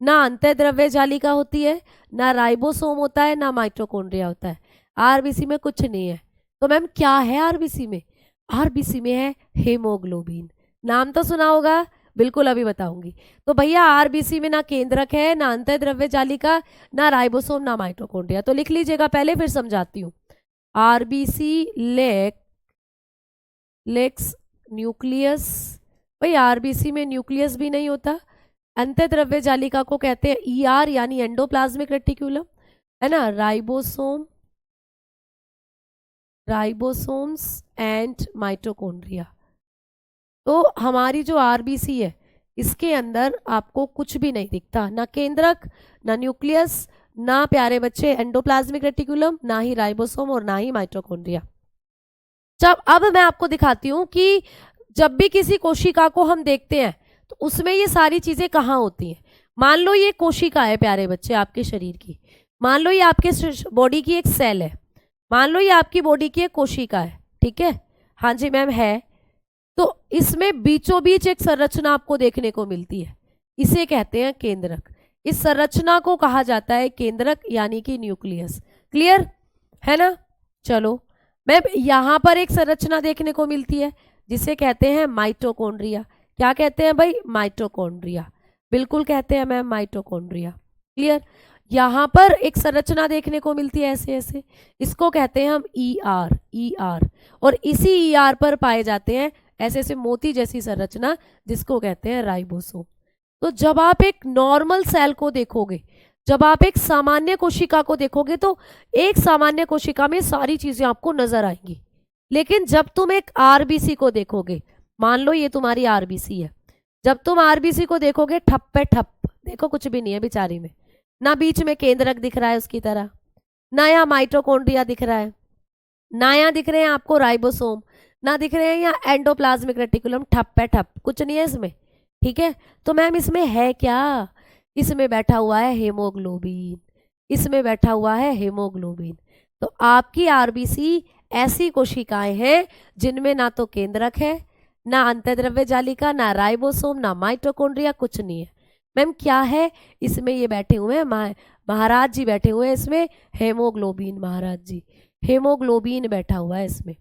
ना अंतःद्रव्य जालिका होती है, ना राइबोसोम होता है, ना माइटोकॉन्ड्रिया होता है। आरबीसी में कुछ नहीं है। तो मैम क्या है आरबीसी में? आरबीसी में है हेमोग्लोबिन। नाम तो सुना होगा, बिल्कुल अभी बताऊंगी। तो भैया आरबीसी में ना केंद्रक है, ना अंतःद्रव्य जालिका, ना राइबोसोम, ना माइटोकॉन्ड्रिया। तो लिख लीजिएगा पहले फिर समझाती हूँ। RBC lacks nucleus. भाई आरबीसी में न्यूक्लियस भी नहीं होता। अंतःद्रव्य जालिका को कहते हैं ईआर यानी एंडोप्लाज्मिक रेटिकुलम, है ना। Ribosomes and mitochondria. तो हमारी जो आरबीसी है इसके अंदर आपको कुछ भी नहीं दिखता, ना केंद्रक, ना न्यूक्लियस, ना प्यारे बच्चे एंडोप्लाज्मिक रेटिकुलम, ना ही राइबोसोम और ना ही माइटोकॉन्ड्रिया। जब अब मैं आपको दिखाती हूँ कि जब भी किसी कोशिका को हम देखते हैं तो उसमें ये सारी चीजें कहाँ होती हैं। मान लो ये कोशिका है प्यारे बच्चे आपके शरीर की, मान लो ये आपके बॉडी की एक सेल है, मान लो ये आपकी बॉडी की एक कोशिका है, ठीक है। हाँ जी मैम है। तो इसमें बीचों बीच एक संरचना आपको देखने को मिलती है, इसे कहते हैं केंद्रक। इस संरचना को कहा जाता है केंद्रक यानी कि न्यूक्लियस। क्लियर है ना? चलो मैम यहाँ पर एक संरचना देखने को मिलती है जिसे कहते हैं माइटोकॉन्ड्रिया। क्या कहते हैं भाई? माइटोकॉन्ड्रिया, बिल्कुल कहते हैं मैम माइटोकॉन्ड्रिया। क्लियर? यहाँ पर एक संरचना देखने को मिलती है ऐसे ऐसे, इसको कहते हैं हम ईआर। और इसी ईआर पर पाए जाते हैं ऐसे ऐसे मोती जैसी संरचना जिसको कहते हैं राइबोसोम। तो जब आप एक नॉर्मल सेल को देखोगे, जब आप एक सामान्य कोशिका को देखोगे तो एक सामान्य कोशिका में सारी चीजें आपको नजर आएंगी। लेकिन जब तुम एक आरबीसी को देखोगे, मान लो ये तुम्हारी आरबीसी है, जब तुम आरबीसी को देखोगे ठप पे ठप, देखो कुछ भी नहीं है बेचारी में, ना बीच में केंद्रक दिख रहा है उसकी तरह, ना यहाँ माइटोकॉन्ड्रिया दिख रहा है, ना यहाँ दिख रहे हैं आपको राइबोसोम, ना दिख रहे हैं यहाँ एंडोप्लाज्मिक रेटिकुलम, ठप पे ठप, कुछ नहीं है इसमें, ठीक है। तो मैम इसमें है क्या? इसमें बैठा हुआ है हेमोग्लोबिन, इसमें बैठा हुआ है हेमोग्लोबिन। तो आपकी आरबीसी ऐसी कोशिकाएं हैं जिनमें ना तो केंद्रक है, ना अंतःद्रव्य जालिका, ना राइबोसोम, ना माइटोकॉन्ड्रिया, कुछ नहीं है। मैम क्या है? इसमें ये बैठे हुए हैं महाराज जी बैठे हुए हैं इसमें, हेमोग्लोबिन, महाराज जी हेमोग्लोबिन बैठा हुआ है इसमें।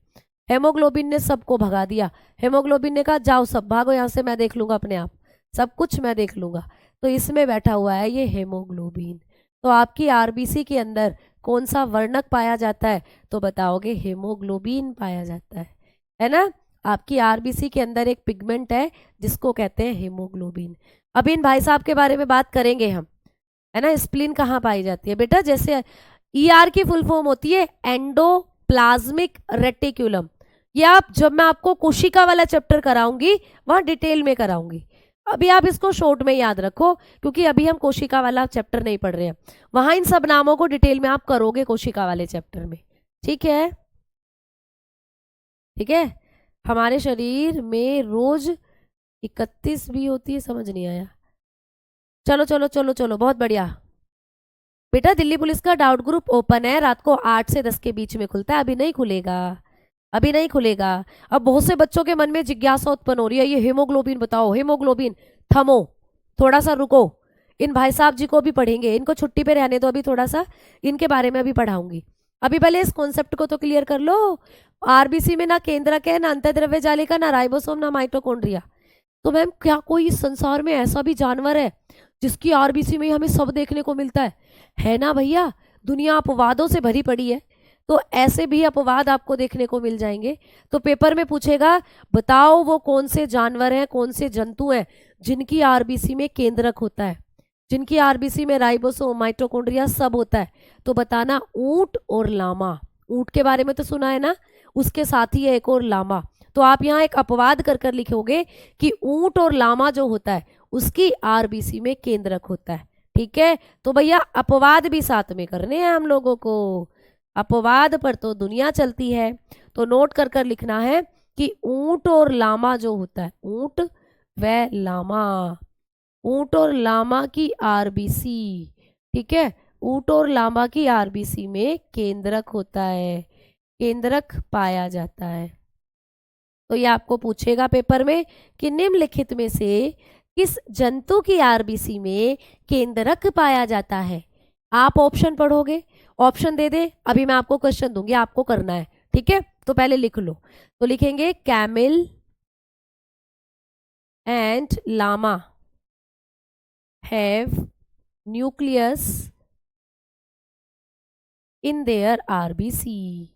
हेमोग्लोबिन ने सबको भगा दिया, हेमोग्लोबिन ने कहा जाओ सब भागो यहाँ से, मैं देख लूंगा अपने आप, सब कुछ मैं देख लूंगा। तो इसमें बैठा हुआ है ये हेमोग्लोबिन। तो आपकी आरबीसी के अंदर कौन सा वर्णक पाया जाता है? तो बताओगे हीमोग्लोबिन पाया जाता है ना। आपकी आरबीसी के अंदर एक पिगमेंट है जिसको कहते हैं हीमोग्लोबिन। अभी इन भाई साहब के बारे में बात करेंगे हम, है ना। स्प्लीन कहाँ पाई जाती है बेटा? जैसे ईआर की फुल फॉर्म होती है एंडोप्लाज्मिक रेटिकुलम। ये आप जब मैं आपको कोशिका वाला चैप्टर कराऊंगी वहां डिटेल में कराऊंगी, अभी आप इसको शॉर्ट में याद रखो क्योंकि अभी हम कोशिका वाला चैप्टर नहीं पढ़ रहे हैं। वहां इन सब नामों को डिटेल में आप करोगे कोशिका वाले चैप्टर में, ठीक है। ठीक है, हमारे शरीर में रोज 31 भी होती है, समझ नहीं आया। चलो चलो चलो चलो, बहुत बढ़िया बेटा। दिल्ली पुलिस का डाउट ग्रुप ओपन है, रात को 8 से 10 के बीच में खुलता है। अभी नहीं खुलेगा, अभी नहीं खुलेगा। अब बहुत से बच्चों के मन में जिज्ञासा उत्पन्न हो रही है, ये हीमोग्लोबिन बताओ, हीमोग्लोबिन। थमो, थोड़ा सा रुको, इन भाई साहब जी को भी पढ़ेंगे, इनको छुट्टी पे रहने दो, अभी थोड़ा सा इनके बारे में अभी पढ़ाऊंगी। अभी पहले इस कॉन्सेप्ट को तो क्लियर कर लो। आरबीसी में ना केंद्रक है, ना अंतःद्रव्य जालिका, ना राइबोसोम, ना माइटोकॉन्ड्रिया। तो मैम क्या कोई इस संसार में ऐसा भी जानवर है जिसकी आरबीसी में हमें सब देखने को मिलता है ना भैया। दुनिया अपवादों से भरी पड़ी है, तो ऐसे भी अपवाद आपको देखने को मिल जाएंगे। तो पेपर में पूछेगा बताओ वो कौन से जानवर हैं, कौन से जंतु हैं जिनकी आरबीसी में केंद्रक होता है, जिनकी आरबीसी में राइबोसोम, माइटोकॉन्ड्रिया सब होता है। तो बताना ऊंट और लामा। ऊंट के बारे में तो सुना है ना, उसके साथ ही है एक और लामा। तो आप यहाँ एक अपवाद कर कर लिखोगे कि ऊंट और लामा जो होता है उसकी आरबीसी में केंद्रक होता है, ठीक है। तो भैया अपवाद भी साथ में करने हैं हम लोगों को, अपवाद पर तो दुनिया चलती है। तो नोट कर कर लिखना है कि ऊंट और लामा जो होता है, ऊंट व लामा, ऊंट और लामा की आरबीसी, ठीक है, ऊंट और लामा की आरबीसी में केंद्रक होता है, केंद्रक पाया जाता है। तो ये आपको पूछेगा पेपर में कि निम्नलिखित में से किस जंतु की आरबीसी में केंद्रक पाया जाता है। आप ऑप्शन पढ़ोगे, ऑप्शन दे दे, अभी मैं आपको क्वेश्चन दूंगी, आपको करना है, ठीक है। तो पहले लिख लो, तो लिखेंगे camel and llama have nucleus in their RBC,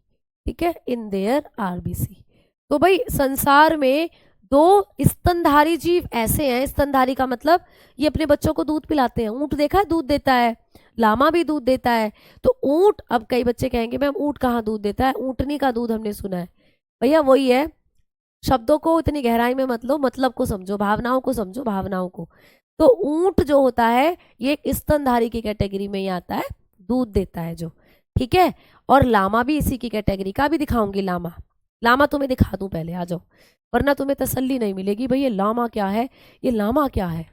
ठीक है, इन देयर आरबीसी। तो भाई संसार में दो स्तनधारी जीव ऐसे हैं, स्तनधारी का मतलब ये अपने बच्चों को दूध पिलाते हैं। ऊंट देखा है दूध देता है, लामा भी दूध देता है। तो ऊंट, अब कई बच्चे कहेंगे मैम ऊंट कहाँ दूध देता है, ऊंटनी का दूध हमने सुना है। भैया वही है, शब्दों को इतनी गहराई में मत लो, मतलब को समझो, भावनाओं को समझो, भावनाओं को। तो ऊंट जो होता है ये एक स्तनधारी की कैटेगरी में ही आता है, दूध देता है जो, ठीक है। और लामा भी इसी की कैटेगरी का, भी दिखाऊंगी लामा। लामा तुम्हें दिखा दूं पहले, आ जाओ, वरना तुम्हें तसल्ली नहीं मिलेगी भाई ये लामा क्या है, ये लामा क्या है।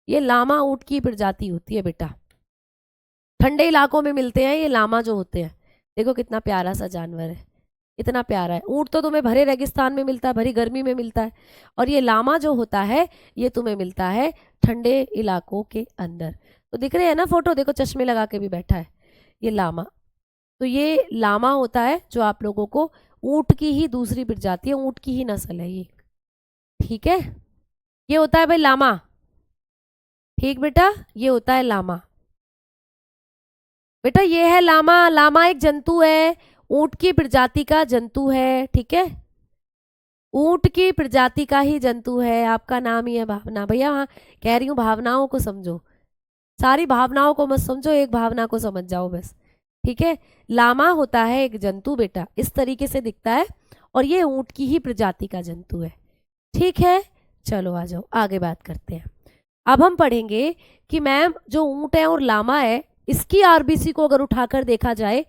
ये लामा ऊंट की प्रजाति होती है बेटा, ठंडे इलाकों में मिलते हैं ये लामा जो होते हैं। देखो कितना प्यारा सा जानवर है, इतना प्यारा है। ऊंट तो तुम्हें भरे रेगिस्तान में मिलता है, भरी गर्मी में मिलता है, और ये लामा जो होता है ये तुम्हें मिलता है ठंडे इलाकों के अंदर। तो दिख रहे हैं ना फोटो, देखो चश्मे लगा के भी बैठा है ये लामा। तो ये लामा होता है जो आप लोगों को, ऊंट की ही दूसरी प्रजाति है, ऊंट की ही नस्ल है ये, ठीक है। ये होता है भाई लामा, ठीक बेटा, ये होता है लामा। बेटा ये है लामा, लामा एक जंतु है, ऊंट की प्रजाति का जंतु है, ठीक है, ऊंट की प्रजाति का ही जंतु है। आपका नाम ही है भावना। भैया हाँ कह रही हूँ भावनाओं को समझो, सारी भावनाओं को मत समझो, एक भावना को समझ जाओ बस, ठीक है। लामा होता है एक जंतु बेटा, इस तरीके से दिखता है, और ये ऊंट की ही प्रजाति का जंतु है, ठीक है। चलो आ जाओ आगे बात करते हैं। अब हम पढ़ेंगे कि मैम जो ऊंट है और लामा है इसकी आरबीसी को अगर उठाकर देखा जाए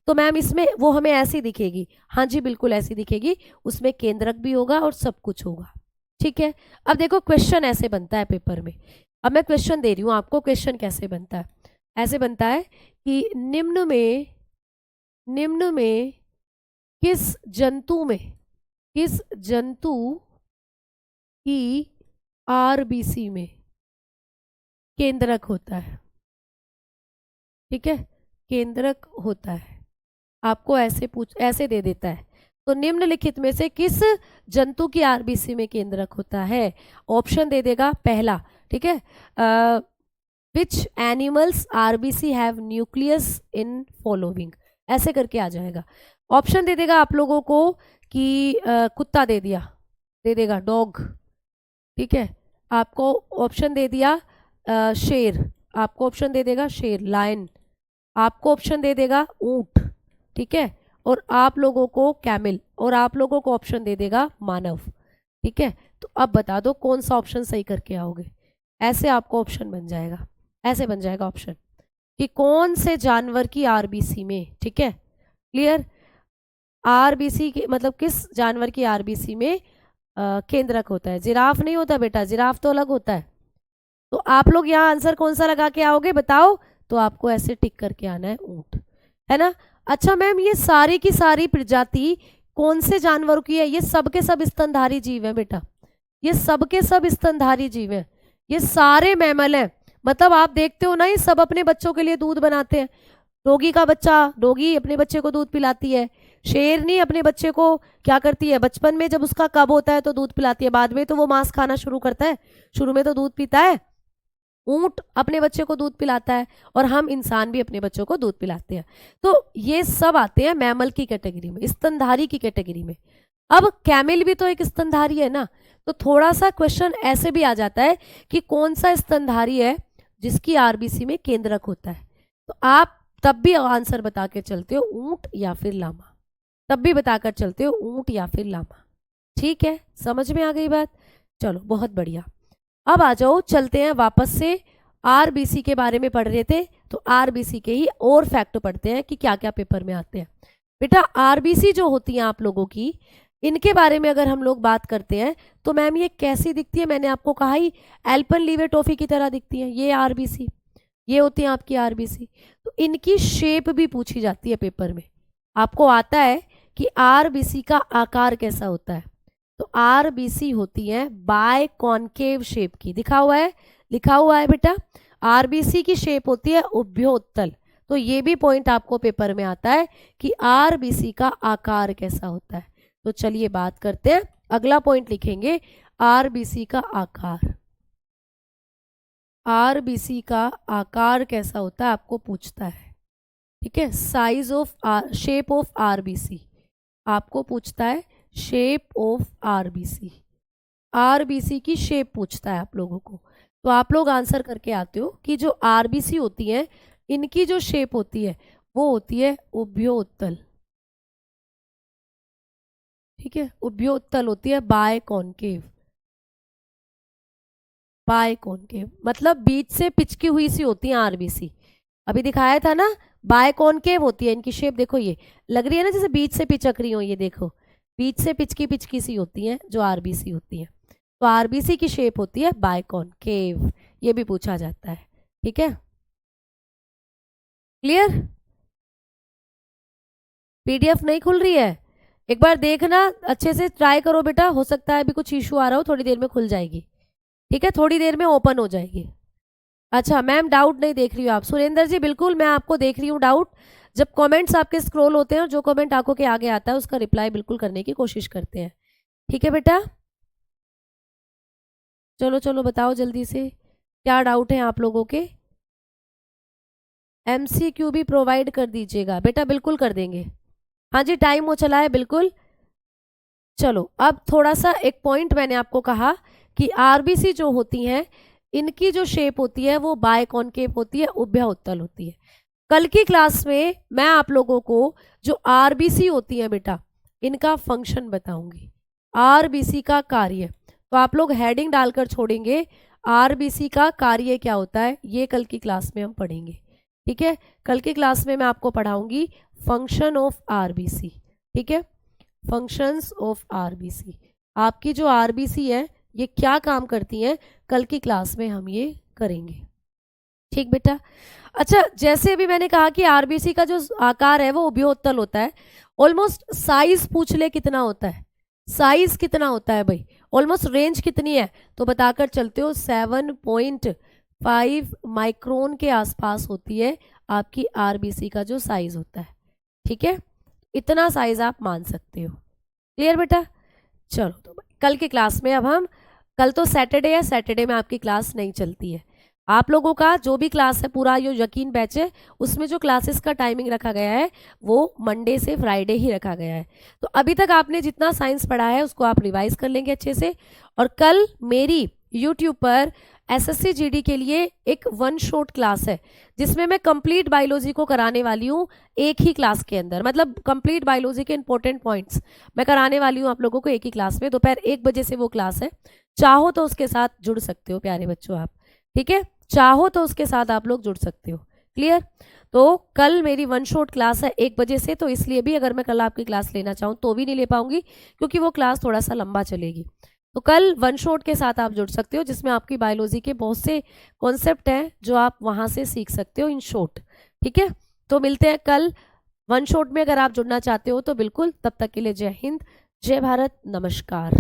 तो मैम इसमें वो हमें ऐसी दिखेगी, हाँ जी बिल्कुल ऐसी दिखेगी, उसमें केंद्रक भी होगा और सब कुछ होगा, ठीक है। अब देखो क्वेश्चन ऐसे बनता है पेपर में, अब मैं क्वेश्चन दे रही हूँ आपको, क्वेश्चन कैसे बनता है, ऐसे बनता है कि निम्न में किस जंतु की आरबीसी में केंद्रक होता है, ठीक है, केंद्रक होता है। आपको ऐसे दे देता है, तो निम्नलिखित में से किस जंतु की आरबीसी में केंद्रक होता है। ऑप्शन दे देगा पहला, ठीक है, which animals RBC have nucleus in following, ऐसे करके आ जाएगा। ऑप्शन दे देगा आप लोगों को कि कुत्ता दे दिया, दे देगा डॉग, ठीक है, आपको ऑप्शन दे दिया शेर, आपको ऑप्शन दे देगा शेर, लायन, आपको ऑप्शन दे देगा ऊंट, ठीक है, और आप लोगों को कैमल, और आप लोगों को ऑप्शन दे देगा मानव, ठीक है। तो अब बता दो कौन सा ऑप्शन सही करके आओगे। ऐसे आपको ऑप्शन बन जाएगा, ऐसे बन जाएगा ऑप्शन कि कौन से जानवर की आरबीसी में, ठीक है, क्लियर, आरबीसी के मतलब किस जानवर की आरबीसी में केंद्रक होता है। जिराफ नहीं होता बेटा, जिराफ तो अलग होता है। तो आप लोग यहाँ आंसर कौन सा लगा के आओगे बताओ, तो आपको ऐसे टिक करके आना है ऊंट, है ना। अच्छा मैम ये सारी की सारी प्रजाति कौन से जानवरों की है, ये सब के सब स्तनधारी जीव है बेटा, ये सब के सब स्तनधारी जीव है, ये सारे मैमल हैं। मतलब आप देखते हो ना ये सब अपने बच्चों के लिए दूध बनाते हैं। डोगी का बच्चा, डोगी अपने बच्चे को दूध पिलाती है, शेरनी अपने बच्चे को क्या करती है, बचपन में जब उसका कब होता है तो दूध पिलाती है, बाद में तो वो मांस खाना शुरू करता है, शुरू में तो दूध पीता है। ऊंट अपने बच्चे को दूध पिलाता है, और हम इंसान भी अपने बच्चों को दूध पिलाते हैं। तो ये सब आते हैं मैमल की कैटेगरी में, स्तनधारी की कैटेगरी में। अब कैमल भी तो एक स्तनधारी है ना, तो थोड़ा सा क्वेश्चन ऐसे भी आ जाता है कि कौन सा स्तनधारी है जिसकी आरबीसी में केंद्रक होता है। तो आप तब भी आंसर बता के चलते हो ऊंट या फिर लामा, तब भी बताकर चलते हो ऊंट या फिर लामा, ठीक है, समझ में आ गई बात। चलो बहुत बढ़िया, अब आ जाओ चलते हैं वापस से, आरबीसी के बारे में पढ़ रहे थे तो आरबीसी के ही और फैक्ट पढ़ते हैं कि क्या क्या पेपर में आते हैं। बेटा आरबीसी जो होती हैं आप लोगों की, इनके बारे में अगर हम लोग बात करते हैं तो मैम ये कैसी दिखती है, मैंने आपको कहा ही एल्पेनलीबे टॉफी की तरह दिखती है ये आरबीसी, ये होती है आपकी आरबीसी। तो इनकी शेप भी पूछी जाती है पेपर में, आपको आता है कि आरबीसी का आकार कैसा होता है। तो आरबीसी होती है बाय कॉनकेव शेप की, दिखा हुआ है, लिखा हुआ है बेटा, आरबीसी की शेप होती है उभयोत्तल। तो ये भी पॉइंट आपको पेपर में आता है कि आरबीसी का आकार कैसा होता है। तो चलिए बात करते हैं, अगला पॉइंट लिखेंगे आरबीसी का आकार। आरबीसी का आकार कैसा होता है आपको पूछता है, ठीक है, size of shape of RBC आपको पूछता है, शेप ऑफ आरबीसी, आरबीसी की शेप पूछता है आप लोगों को। तो आप लोग आंसर करके आते हो कि जो आरबीसी होती है इनकी जो शेप होती है वो होती है उभयोत्तल, ठीक है, उभयोत्तल होती है बाय कॉनकेव, बाय कॉनकेव मतलब बीच से पिचकी हुई सी होती है आरबीसी, अभी दिखाया था ना, बाय कॉनकेव होती है इनकी शेप, देखो ये लग रही है ना जैसे बीच से पिचक रही हो, ये देखो बीच से पिचकी पिचकी सी होती है जो आरबीसी होती है। तो आरबीसी की शेप होती है बाय कॉनकेव, ये भी पूछा जाता है, ठीक है, क्लियर। पीडीएफ नहीं खुल रही है, एक बार देखना अच्छे से, ट्राई करो बेटा, हो सकता है अभी कुछ इशू आ रहा हो, थोड़ी देर में खुल जाएगी, ठीक है, थोड़ी देर में ओपन हो जाएगी। अच्छा मैम डाउट नहीं देख रही हो आप, सुरेंद्र जी बिल्कुल मैं आपको देख रही हूँ डाउट, जब कमेंट्स आपके स्क्रॉल होते हैं और जो कमेंट आंखों के आगे आता है उसका रिप्लाई बिल्कुल करने की कोशिश करते हैं, ठीक है बेटा। चलो चलो बताओ जल्दी से क्या डाउट है आप लोगों के, एमसीक्यू भी प्रोवाइड कर दीजिएगा बेटा, बिल्कुल कर देंगे, हाँ जी टाइम हो चला है बिल्कुल। चलो अब थोड़ा सा एक पॉइंट मैंने आपको कहा कि आरबीसी जो होती हैं इनकी जो शेप होती है वो बाय कॉनकेव होती है, उभयोत्तल होती है। कल की क्लास में मैं आप लोगों को जो आरबीसी होती है बेटा इनका फंक्शन बताऊंगी, आरबीसी का कार्य, तो आप लोग हेडिंग डालकर छोड़ेंगे आरबीसी का कार्य क्या होता है, ये कल की क्लास में हम पढ़ेंगे, ठीक है। कल की क्लास में मैं आपको पढ़ाऊंगी फंक्शन ऑफ आरबीसी, ठीक है, फंक्शंस ऑफ आरबीसी, आपकी जो आरबीसी है ये क्या काम करती हैं कल की क्लास में हम ये करेंगे, ठीक बेटा। अच्छा जैसे अभी मैंने कहा कि आरबीसी का जो आकार है वो उभयोत्तल होता है, ऑलमोस्ट साइज पूछ ले कितना होता है, साइज कितना होता है भाई, ऑलमोस्ट रेंज कितनी है, तो बताकर चलते हो 7.5 माइक्रोन के आसपास होती है आपकी आरबीसी का जो साइज होता है, ठीक है, इतना साइज आप मान सकते हो, क्लियर बेटा। चलो तो कल की क्लास में अब हम, कल तो सैटरडे है, सैटरडे में आपकी क्लास नहीं चलती है, आप लोगों का जो भी क्लास है पूरा यो यकीन बैच है, उसमें जो क्लासेस का टाइमिंग रखा गया है वो मंडे से फ्राइडे ही रखा गया है। तो अभी तक आपने जितना साइंस पढ़ा है उसको आप रिवाइज कर लेंगे अच्छे से। और कल मेरी यूट्यूब पर एसएससी जीडी के लिए एक वन शॉट क्लास है, जिसमें मैं कंप्लीट बायोलॉजी को कराने वाली हूँ एक ही क्लास के अंदर। मतलब कंप्लीट बायोलॉजी के इंपॉर्टेंट पॉइंट्स मैं कराने वाली हूँ आप लोगों को एक ही क्लास में। दोपहर 1 बजे से वो क्लास है, चाहो तो उसके साथ जुड़ सकते हो प्यारे बच्चों आप, ठीक है। चाहो तो उसके साथ आप लोग जुड़ सकते हो। क्लियर। तो कल मेरी वन शॉट क्लास है 1 बजे से, तो इसलिए भी अगर मैं कल आपकी क्लास लेना चाहूँ तो भी नहीं ले पाऊंगी, क्योंकि वो क्लास थोड़ा सा लंबा चलेगी। तो कल वन शॉट के साथ आप जुड़ सकते हो, जिसमें आपकी बायोलॉजी के बहुत से कॉन्सेप्ट हैं जो आप वहां से सीख सकते हो इन शॉर्ट। ठीक है। तो मिलते हैं कल वन शॉट में। अगर आप जुड़ना चाहते हो तो बिल्कुल। तब तक के लिए जय हिंद, जय भारत, नमस्कार।